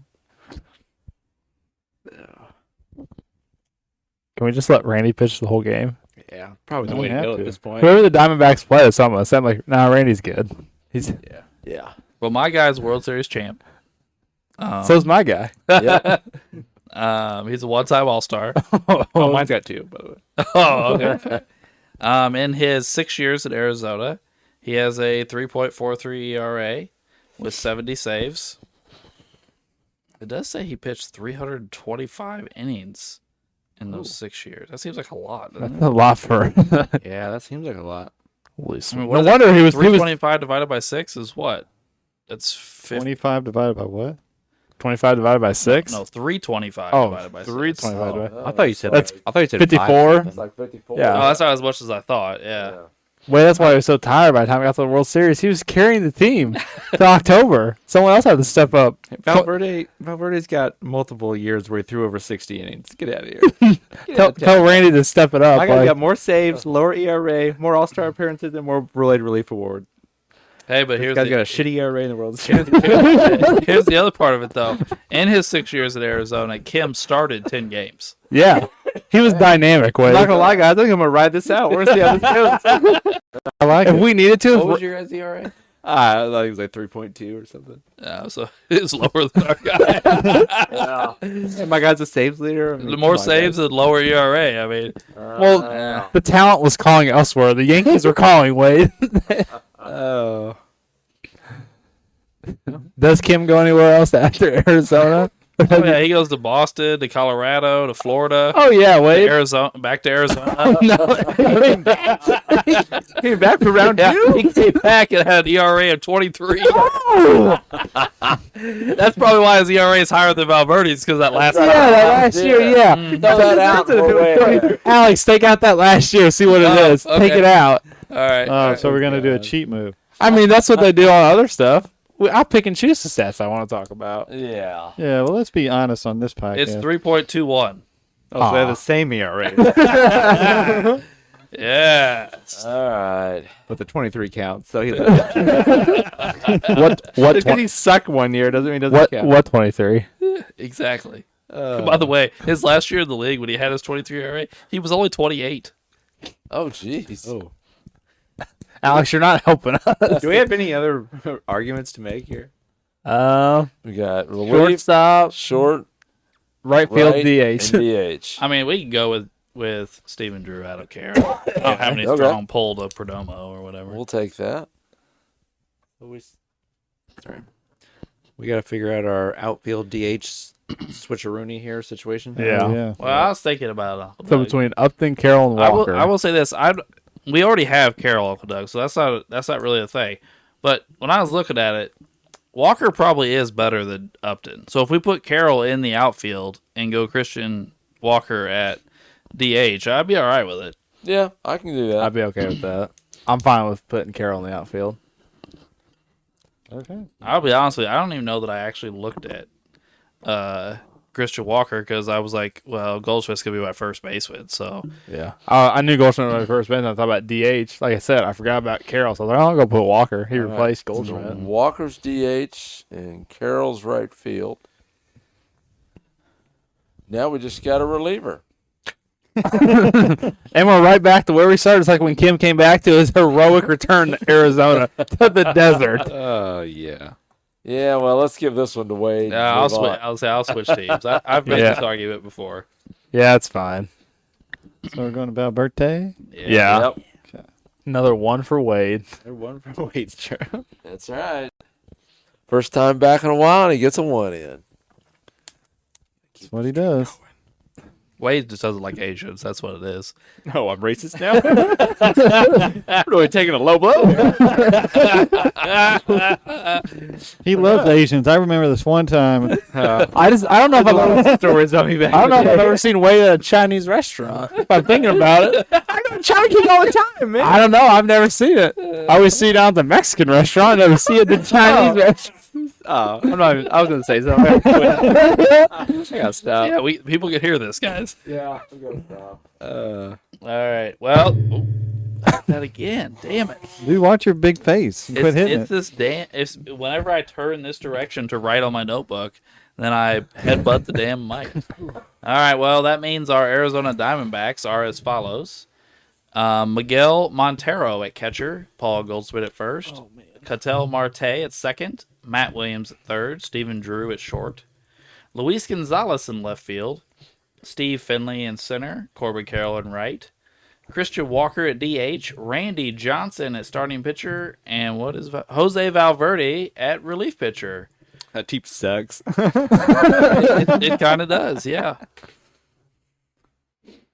Speaker 2: Can we just let Randy pitch the whole game?
Speaker 5: Yeah, probably the
Speaker 3: Don't
Speaker 5: way to
Speaker 3: have
Speaker 5: go
Speaker 3: to.
Speaker 5: at this point.
Speaker 2: Whoever the Diamondbacks play, it's almost. I'm like, nah, Randy's good. He's
Speaker 5: Yeah.
Speaker 4: Yeah.
Speaker 1: Well, my guy's World Series champ.
Speaker 2: so's my guy.
Speaker 4: Yeah.
Speaker 1: He's a one-time All-Star.
Speaker 5: Oh, mine's got 2, by the way.
Speaker 1: Oh, okay. In his 6 years at Arizona, he has a 3.43 ERA with 70 saves. It does say he pitched 325 innings in those 6 years. That seems like a lot, doesn't
Speaker 2: That's a lot for.
Speaker 5: Yeah, that seems like a lot.
Speaker 2: Holy
Speaker 1: I mean,
Speaker 2: no
Speaker 1: what is it?
Speaker 2: wonder he was.
Speaker 1: 325 divided by 6 is what? That's 50.
Speaker 3: 25 divided by what?
Speaker 2: 25 divided by 6.
Speaker 1: No, 325
Speaker 2: Oh,
Speaker 1: divided by 6.
Speaker 2: 325 divided.
Speaker 5: I thought you said
Speaker 2: That's
Speaker 5: I thought you said
Speaker 2: 54.
Speaker 4: It's like 54.
Speaker 2: Yeah.
Speaker 1: Oh, that's not as much as I thought. Yeah.
Speaker 2: Wait, that's why he was so tired by the time he got to the World Series. He was carrying the team to October. Someone else had to step up.
Speaker 5: Valverde's got multiple years where he threw over 60 innings. Get out of here.
Speaker 2: Tell Randy to step it up.
Speaker 5: My guy
Speaker 2: like-
Speaker 5: got more saves, lower ERA, more All-Star appearances, and more Rule Aid Relief award.
Speaker 1: Hey, but
Speaker 5: This
Speaker 1: here's
Speaker 5: guy's
Speaker 1: the,
Speaker 5: got a shitty ERA in the World Series.
Speaker 1: here's the other part of it, though. In his 6 years at Arizona, Kim started 10 games.
Speaker 2: yeah, he was dynamic.
Speaker 5: I'm
Speaker 2: Wade.
Speaker 5: not gonna lie, guys. I think I'm gonna ride this out. Where's the other two?
Speaker 2: I like
Speaker 5: If
Speaker 2: it.
Speaker 5: we needed to,
Speaker 1: What was your guys' ERA?
Speaker 5: I thought he was like 3.2 or something.
Speaker 1: So it's lower than our guy.
Speaker 5: And my guy's a saves leader. I mean,
Speaker 1: The more
Speaker 5: come on,
Speaker 1: saves,
Speaker 5: guys.
Speaker 1: the lower ERA. I mean,
Speaker 2: Well, the talent was calling elsewhere. The Yankees were calling Wade.
Speaker 5: Oh.
Speaker 2: Does Kim go anywhere else after Arizona?
Speaker 1: oh, yeah, he goes to Boston, to Colorado, to Florida,
Speaker 2: Oh yeah,
Speaker 1: to
Speaker 2: Wade.
Speaker 1: Arizona, back to Arizona.
Speaker 2: No,
Speaker 5: Came back for round
Speaker 1: Yeah,
Speaker 5: two.
Speaker 1: he came back and had an ERA of 23.
Speaker 2: Oh!
Speaker 1: That's probably why his ERA is higher than Valverde's because that last
Speaker 2: Yeah,
Speaker 1: time.
Speaker 2: that last year, yeah.
Speaker 4: Throw that out. and we'll wait.
Speaker 2: Alex, take out that last year. See what it
Speaker 1: Oh,
Speaker 2: is. Take
Speaker 1: okay.
Speaker 2: it out.
Speaker 1: All right. all
Speaker 3: Oh,
Speaker 1: right.
Speaker 3: so we're gonna do a cheat move.
Speaker 2: I mean, that's what they do on other stuff. I'll pick and choose the stats I want to talk about.
Speaker 4: Yeah.
Speaker 3: Yeah, well, let's be honest on this podcast.
Speaker 1: It's 3.21.
Speaker 5: Oh, so they have the same ERA,
Speaker 1: Yes.
Speaker 4: All right.
Speaker 5: but the 23 counts. So he
Speaker 2: What
Speaker 5: because he sucked one year doesn't mean he doesn't count.
Speaker 2: what 23?
Speaker 1: Exactly. By the way, his last year in the league when he had his 23 ERA, he was only 28.
Speaker 4: Oh, jeez.
Speaker 5: Oh.
Speaker 2: Alex, you're not helping us.
Speaker 5: Do we have any other arguments to make here?
Speaker 4: We got relief,
Speaker 2: Shortstop,
Speaker 4: short,
Speaker 2: right field,
Speaker 4: right,
Speaker 2: DH.
Speaker 4: and DH.
Speaker 1: I mean, we can go with Stephen Drew. I don't care. I don't have any
Speaker 4: Okay.
Speaker 1: strong pull to Perdomo or whatever.
Speaker 4: We'll take that.
Speaker 5: Sorry. We got to figure out our outfield DH switcheroonie here situation.
Speaker 2: Yeah.
Speaker 3: Yeah.
Speaker 1: Well, I was thinking about Uncle
Speaker 2: So
Speaker 1: Doug.
Speaker 2: between Upton, Carroll, and
Speaker 1: I
Speaker 2: Walker.
Speaker 1: will say this. We already have Carroll, Uncle Doug, so that's not really a thing. But when I was looking at it, Walker probably is better than Upton. So if we put Carroll in the outfield and go Christian Walker at DH, I'd be all right with it.
Speaker 4: Yeah, I can do that.
Speaker 2: I'd be okay with that. I'm fine with putting Carroll in the outfield.
Speaker 3: Okay.
Speaker 1: I'll be honest with you. I don't even know that I actually looked at Christian Walker because I was like, well, Goldschmidt's going to be my first baseman. So
Speaker 2: Yeah. I knew Goldschmidt was my first base, and I thought about DH. Like I said, I forgot about Carroll, so I was like, I'll go put Walker. He
Speaker 4: All right.
Speaker 2: replaced
Speaker 4: So
Speaker 2: Goldschmidt.
Speaker 4: Walker's DH and Carroll's right field. Now we just got a reliever.
Speaker 2: And we're right back to where we started. It's like when Kim came back to his heroic return to Arizona, to the desert.
Speaker 5: Oh, yeah.
Speaker 4: Yeah, well, let's give this one to Wade. and
Speaker 1: I'll
Speaker 4: move
Speaker 1: switch.
Speaker 4: on.
Speaker 1: I'll switch teams. I've made
Speaker 2: Yeah.
Speaker 1: this argument before.
Speaker 2: Yeah, it's fine.
Speaker 3: So we're going about birthday.
Speaker 2: Yeah.
Speaker 4: Yep,
Speaker 2: Another one for Wade.
Speaker 5: They're one for Wade's true.
Speaker 4: that's right. First time back in a while, and he gets a one in.
Speaker 3: That's what he does.
Speaker 1: Wade just doesn't like Asians. That's what it is.
Speaker 5: No, I'm racist now. We're really taking a low blow.
Speaker 3: He loves Asians. I remember this one time.
Speaker 2: I don't know if I've ever,
Speaker 5: Stories on me back.
Speaker 2: I don't know if I've ever seen Wade at a Chinese restaurant. If I'm thinking about it,
Speaker 5: I go to China King all the time, man.
Speaker 2: I don't know. I've never seen it. I always see it down at the Mexican restaurant. I never see it at the Chinese restaurant.
Speaker 5: Oh, I'm not even, I was gonna say something. I gotta stop.
Speaker 1: Yeah, people can hear this, guys.
Speaker 4: Yeah, we got to stop.
Speaker 1: All right. Well, that again. Damn it.
Speaker 3: Dude, watch your big face. And quit hitting
Speaker 1: It's
Speaker 3: it.
Speaker 1: this damn. It's whenever I turn this direction to write on my notebook, then I headbutt the damn mic. All right. Well, that means our Arizona Diamondbacks are as follows: Miguel Montero at catcher, Paul Goldschmidt at first, Ketel Marte at second, Matt Williams at third, Stephen Drew at short, Luis Gonzalez in left field, Steve Finley in center, Corbin Carroll in right, Christian Walker at DH, Randy Johnson at starting pitcher, and Jose Valverde at relief pitcher.
Speaker 5: That team sucks.
Speaker 1: It kind of does, yeah.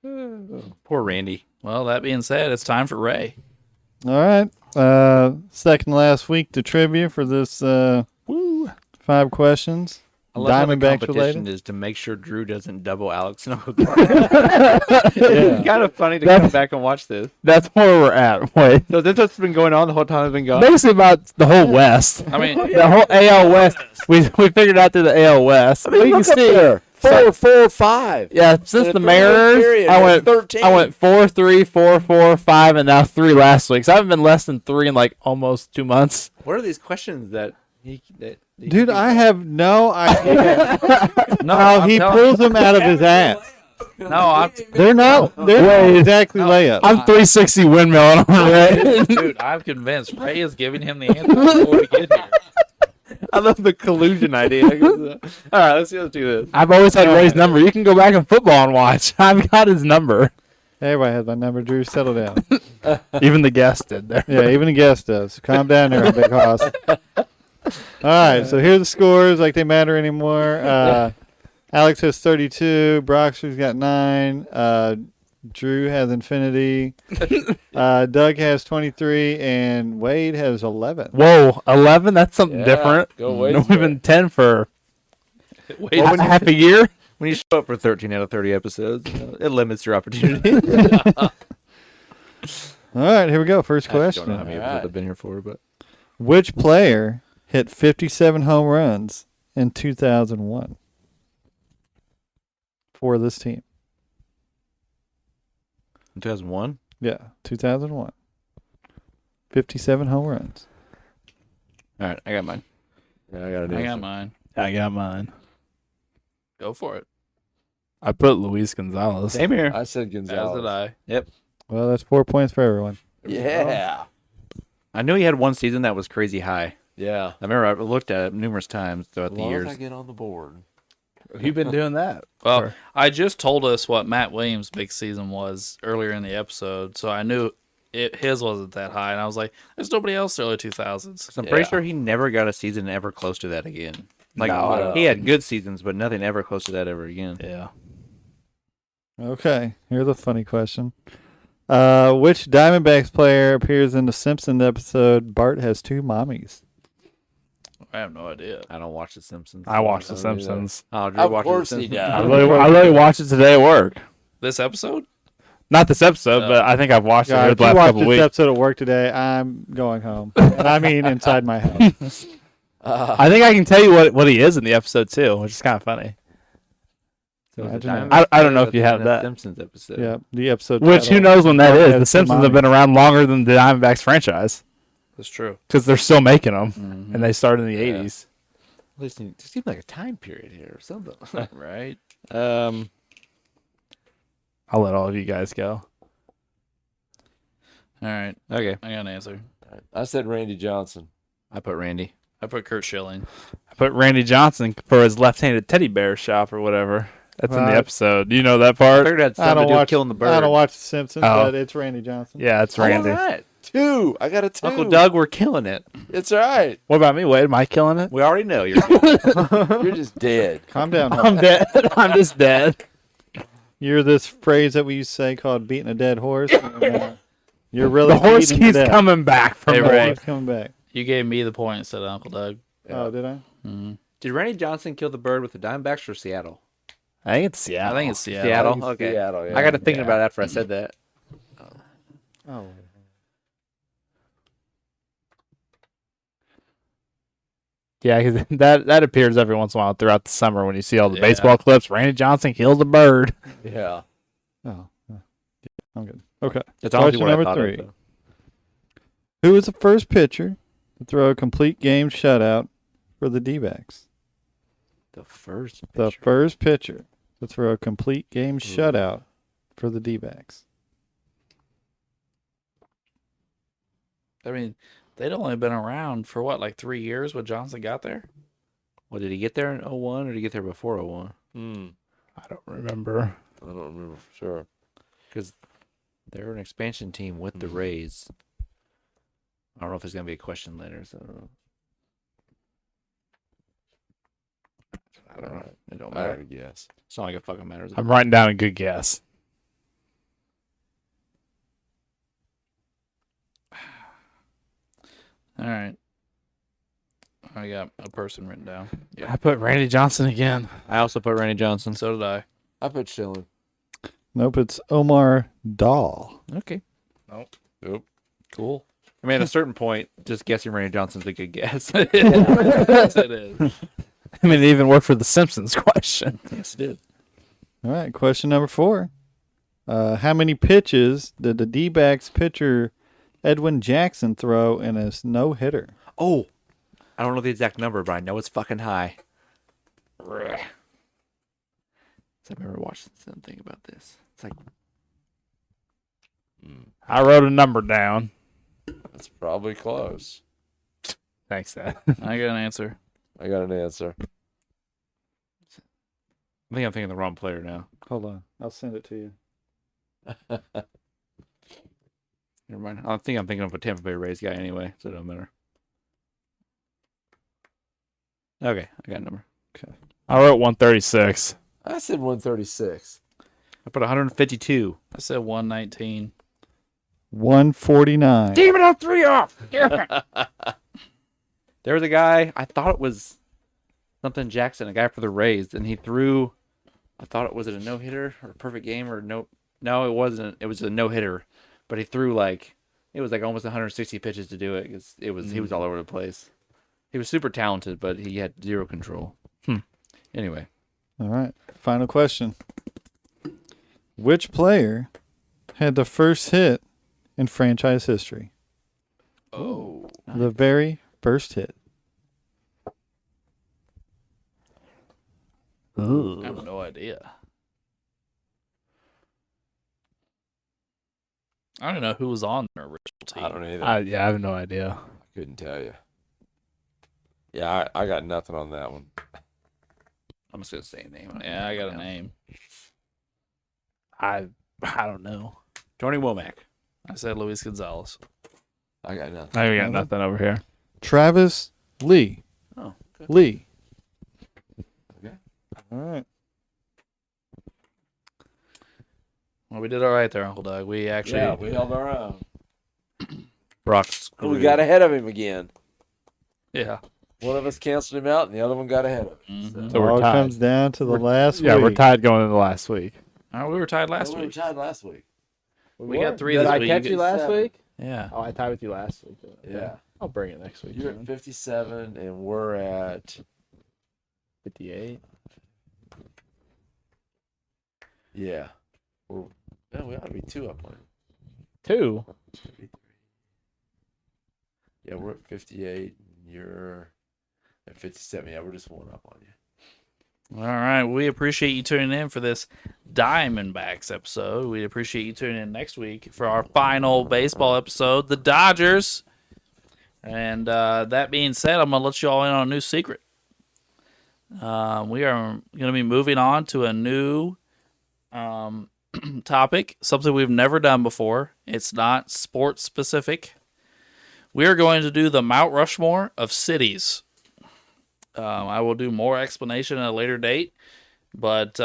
Speaker 5: Poor Randy.
Speaker 1: Well, that being said, it's time for Ray.
Speaker 3: All right. Second last week to trivia for this 5 questions.
Speaker 5: I love how the
Speaker 3: Diamondbacks
Speaker 5: competition
Speaker 3: related.
Speaker 5: is to make sure Drew doesn't double Alex and Uncle Doug. It's kind of funny to come back and watch this.
Speaker 2: That's where we're at. Wait.
Speaker 5: So this has been going on the whole time it's been going.
Speaker 2: Basically about the whole West.
Speaker 1: I mean,
Speaker 2: The whole AL West. We figured out through the AL West.
Speaker 4: I mean,
Speaker 2: We can
Speaker 4: look up
Speaker 2: see.
Speaker 4: there. 4-4-5.
Speaker 2: Yeah, since
Speaker 4: In a
Speaker 2: the
Speaker 4: 3-week
Speaker 2: Mariners,
Speaker 4: period,
Speaker 2: I
Speaker 4: we're
Speaker 2: went
Speaker 4: 13.
Speaker 2: 4-3, 4-4, 5, and now 3 last week. So I haven't been less than 3 in like almost 2 months.
Speaker 5: What are these questions that he
Speaker 3: Dude, I have no idea
Speaker 1: no,
Speaker 3: how
Speaker 1: I'm
Speaker 3: he
Speaker 1: telling-
Speaker 3: pulls them out of his ass. They're not. They're exactly layup.
Speaker 2: I'm 360 windmilling on Ray.
Speaker 1: Dude, I'm convinced Ray is giving him the answer before we get here.
Speaker 5: I love the collusion idea. All right, let's do this.
Speaker 2: I've always had Ray's number. You can go back in football and watch. I've got his number.
Speaker 3: Everybody has my number. Drew, settle down.
Speaker 2: Even the guest did there.
Speaker 3: Yeah, even the guest does. So calm down there, Big Hoss. All right, so here's the scores like they matter anymore. Alex has 32. Broxter's got 9. Drew has infinity. Doug has 23, and Wade has 11.
Speaker 2: Whoa, 11? That's something different.
Speaker 4: Go Wade.
Speaker 2: No, we've been 10 for
Speaker 1: Wait,
Speaker 2: half a year.
Speaker 5: When you show up for 13 out of 30 episodes, it limits your opportunity.
Speaker 3: All right, here we go. First
Speaker 5: I don't know how
Speaker 3: question.
Speaker 5: many episodes I've been here for, but
Speaker 3: Which player hit 57 home runs in 2001 for this team?
Speaker 5: in 2001,
Speaker 3: Yeah, 2001. 57 home runs.
Speaker 5: all right, I got mine.
Speaker 4: Yeah, I got an
Speaker 1: I
Speaker 4: answer.
Speaker 1: got mine.
Speaker 2: I got mine.
Speaker 1: Go for it.
Speaker 2: I put Luis Gonzalez.
Speaker 5: Same here.
Speaker 4: I said
Speaker 1: As
Speaker 4: Gonzalez.
Speaker 1: did I.
Speaker 3: Well, that's 4 points for everyone.
Speaker 4: Yeah.
Speaker 5: I knew he had one season that was crazy high.
Speaker 4: Yeah.
Speaker 5: I remember I looked at it numerous times throughout
Speaker 4: As
Speaker 5: the
Speaker 4: long
Speaker 5: years.
Speaker 4: as I get on the board.
Speaker 2: You've been doing that.
Speaker 1: Well, I just told us what Matt Williams' big season was earlier in the episode, so I knew his wasn't that high, and I was like, "There's nobody else early 2000s."
Speaker 5: 'Cause I'm pretty
Speaker 4: Yeah.
Speaker 5: sure he never got a season ever close to that again. Like
Speaker 2: No.
Speaker 5: he had good seasons, but nothing ever close to that ever again.
Speaker 2: Yeah.
Speaker 3: Okay, here's a funny question. Which Diamondbacks player appears in the Simpsons episode Bart Has Two Mommies?
Speaker 1: I have no idea.
Speaker 5: I don't watch The Simpsons.
Speaker 2: I watched The
Speaker 4: I don't either.
Speaker 2: Simpsons.
Speaker 5: Oh, Drew
Speaker 4: Of
Speaker 5: watches
Speaker 4: course
Speaker 5: The
Speaker 4: he
Speaker 5: Simpsons.
Speaker 4: does.
Speaker 2: I really watched it today at work.
Speaker 1: This episode?
Speaker 2: Not this episode, but I think I've watched it
Speaker 3: Yeah,
Speaker 2: here
Speaker 3: if
Speaker 2: the
Speaker 3: you
Speaker 2: last
Speaker 3: watch
Speaker 2: couple
Speaker 3: this
Speaker 2: weeks.
Speaker 3: episode at work today, I'm going home. And I mean inside my house.
Speaker 2: I think I can tell you what he is in the episode too, which is kind of funny.
Speaker 5: So it's a
Speaker 3: Imagine
Speaker 5: Diamondbacks
Speaker 2: I don't know
Speaker 5: player
Speaker 2: if you
Speaker 5: that's
Speaker 2: have
Speaker 5: in a
Speaker 2: that.
Speaker 5: Simpsons episode.
Speaker 3: Yeah, the episode.
Speaker 2: Which who
Speaker 3: title.
Speaker 2: knows when that
Speaker 3: Bart
Speaker 2: is?
Speaker 3: Has
Speaker 2: The
Speaker 3: Two
Speaker 2: Simpsons have
Speaker 3: Mommies.
Speaker 2: been around longer than the Diamondbacks franchise
Speaker 1: That's true.
Speaker 2: because they're still making them,
Speaker 1: Mm-hmm.
Speaker 2: and they started in the '80s.
Speaker 5: At least it seems like a time period here or something.
Speaker 1: Right?
Speaker 2: I'll let all of you guys go.
Speaker 1: All right.
Speaker 5: Okay,
Speaker 1: I got an answer.
Speaker 4: I said Randy Johnson.
Speaker 5: I put Randy.
Speaker 1: I put Kurt Schilling.
Speaker 2: I put Randy Johnson for his left-handed teddy bear shop or whatever. That's in the
Speaker 3: Right.
Speaker 2: episode. Do you know that
Speaker 5: I
Speaker 2: part?
Speaker 5: figured it had
Speaker 3: I
Speaker 5: something to
Speaker 3: don't
Speaker 5: do with
Speaker 3: watch
Speaker 5: killing the bird.
Speaker 3: I don't watch The Simpsons,
Speaker 2: Oh.
Speaker 3: but it's Randy Johnson.
Speaker 2: Yeah, it's Randy.
Speaker 5: All right.
Speaker 4: 2. I got a 2.
Speaker 5: Uncle Doug, we're killing it.
Speaker 4: It's all right.
Speaker 2: What about me, Wade? Am I killing it?
Speaker 5: We already know you're killing it.
Speaker 4: You're just dead.
Speaker 3: Calm down.
Speaker 2: I'm dead. I'm just dead.
Speaker 3: You're this phrase that we used to say called beating a dead horse. And, you're really
Speaker 2: The horse
Speaker 3: beating him
Speaker 2: keeps
Speaker 3: to death.
Speaker 2: coming back from
Speaker 1: Hey,
Speaker 2: more.
Speaker 1: Ray.
Speaker 3: Keeps coming back.
Speaker 1: You gave me the point instead of Uncle Doug.
Speaker 3: Oh, did I?
Speaker 1: Mm-hmm.
Speaker 5: Did Randy Johnson kill the bird with the Diamondbacks or Seattle?
Speaker 2: I think it's Seattle.
Speaker 1: I think it's Seattle.
Speaker 5: Seattle? Okay.
Speaker 4: Seattle, yeah.
Speaker 5: I got to thinking about it after I said that.
Speaker 3: Oh.
Speaker 2: Yeah, 'cause that appears every once in a while throughout the summer when you see all the
Speaker 1: Yeah.
Speaker 2: baseball clips. Randy Johnson kills a bird.
Speaker 4: Yeah.
Speaker 3: Oh. I'm good. Okay.
Speaker 5: That's honestly
Speaker 3: Question
Speaker 5: what I
Speaker 3: number
Speaker 5: thought
Speaker 3: 3.
Speaker 5: of. Though.
Speaker 3: Who was the first pitcher to throw a complete game shutout for the D-backs?
Speaker 5: The first
Speaker 3: The
Speaker 5: pitcher.
Speaker 3: first pitcher to throw a complete game shutout for the D-backs.
Speaker 1: I mean, they'd only been around for what, like 3 years when Johnson got there?
Speaker 5: Well, did he get there in 01 or did he get there before 01?
Speaker 2: I don't remember.
Speaker 4: I don't remember for sure.
Speaker 5: Because they're an expansion team with the Rays. I don't know if there's going to be a question later. So I don't know. It don't
Speaker 4: I have
Speaker 5: matter.
Speaker 4: a guess.
Speaker 5: It's not like it fucking matters.
Speaker 2: I'm writing down a good guess.
Speaker 1: All right. I got a person written down.
Speaker 2: I put Randy Johnson again.
Speaker 5: I also put Randy Johnson.
Speaker 1: So did I.
Speaker 4: I put Schilling.
Speaker 3: Nope, it's Omar Dahl.
Speaker 5: Okay.
Speaker 4: Nope.
Speaker 1: Cool.
Speaker 5: I mean, at a certain point, just guessing Randy Johnson's a good guess.
Speaker 1: Yes, it is.
Speaker 2: I mean, it even worked for the Simpsons question.
Speaker 5: Yes, it did.
Speaker 3: All right, question number 4. How many pitches did the D-backs pitcher Edwin Jackson throw in his no-hitter?
Speaker 5: Oh, I don't know the exact number, but I know it's fucking high. I've ever watched something about this. It's like
Speaker 2: I wrote a number down.
Speaker 4: That's probably close.
Speaker 2: Thanks, Dad.
Speaker 1: I got an answer.
Speaker 4: I got an answer.
Speaker 5: I think I'm thinking the wrong player now.
Speaker 3: Hold on. I'll send it to you.
Speaker 5: Never mind. I think I'm thinking of a Tampa Bay Rays guy anyway, so it don't matter. Okay, I got a number.
Speaker 2: I wrote 136.
Speaker 4: I said 136.
Speaker 5: I put 152.
Speaker 1: I said 119.
Speaker 3: 149.
Speaker 5: Damn it, I'm 3 off. There was a guy, I thought it was something Jackson, a guy for the Rays, and he threw, I thought it was a no-hitter or a perfect game or no, it wasn't. It was a no-hitter, but he threw it was like almost 160 pitches to do it. He was all over the place. He was super talented, but he had zero control. Anyway.
Speaker 3: All right. Final question. Which player had the first hit in franchise history?
Speaker 1: Oh.
Speaker 3: The very first hit.
Speaker 1: I have no idea. I don't even know who was on their original team.
Speaker 4: I don't either.
Speaker 2: I have no idea.
Speaker 4: I couldn't tell you. Yeah, I got nothing on that one.
Speaker 5: I'm just going to say a name.
Speaker 1: Yeah, I got a name.
Speaker 2: I don't know.
Speaker 5: Tony Womack.
Speaker 1: I said Luis Gonzalez.
Speaker 4: I got nothing.
Speaker 2: I got nothing over here.
Speaker 3: Travis Lee.
Speaker 5: Oh, good.
Speaker 3: Lee.
Speaker 4: Okay.
Speaker 3: All right.
Speaker 1: Well, we did all right there, Uncle Doug. We actually.
Speaker 4: Yeah, we held our own.
Speaker 5: Brock's.
Speaker 4: And we got ahead of him again.
Speaker 1: Yeah.
Speaker 4: One of us canceled him out, and the other one got ahead of him.
Speaker 1: Mhm.
Speaker 2: So we're
Speaker 3: All
Speaker 2: tied.
Speaker 3: comes down to the last
Speaker 2: Yeah,
Speaker 3: week.
Speaker 2: we're tied going into last week.
Speaker 1: We were tied last
Speaker 4: We were
Speaker 1: week.
Speaker 4: tied last week.
Speaker 1: We got 3
Speaker 2: Did
Speaker 1: this
Speaker 2: I
Speaker 1: week.
Speaker 2: catch you last week?
Speaker 1: Yeah.
Speaker 2: Oh, I tied with you last week.
Speaker 4: Yeah.
Speaker 2: I'll bring it next week.
Speaker 4: You're at 57, and we're at
Speaker 2: 58.
Speaker 4: yeah. We ought to be 2 up on it.
Speaker 2: 2.
Speaker 4: 53. Yeah, we're at 58. And you're at 57. Yeah, we're just 1 up on you.
Speaker 1: All right. We appreciate you tuning in for this Diamondbacks episode. We appreciate you tuning in next week for our final baseball episode, the Dodgers. And that being said, I'm going to let you all in on a new secret. We are going to be moving on to a new topic, something we've never done before. It's not sports specific. We are going to do the Mount Rushmore of cities. I will do more explanation at a later date, but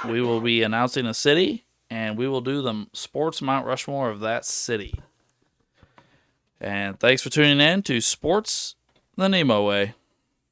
Speaker 1: we will be announcing a city, and we will do the sports Mount Rushmore of that city. And thanks for tuning in to Sports the NEMO Way.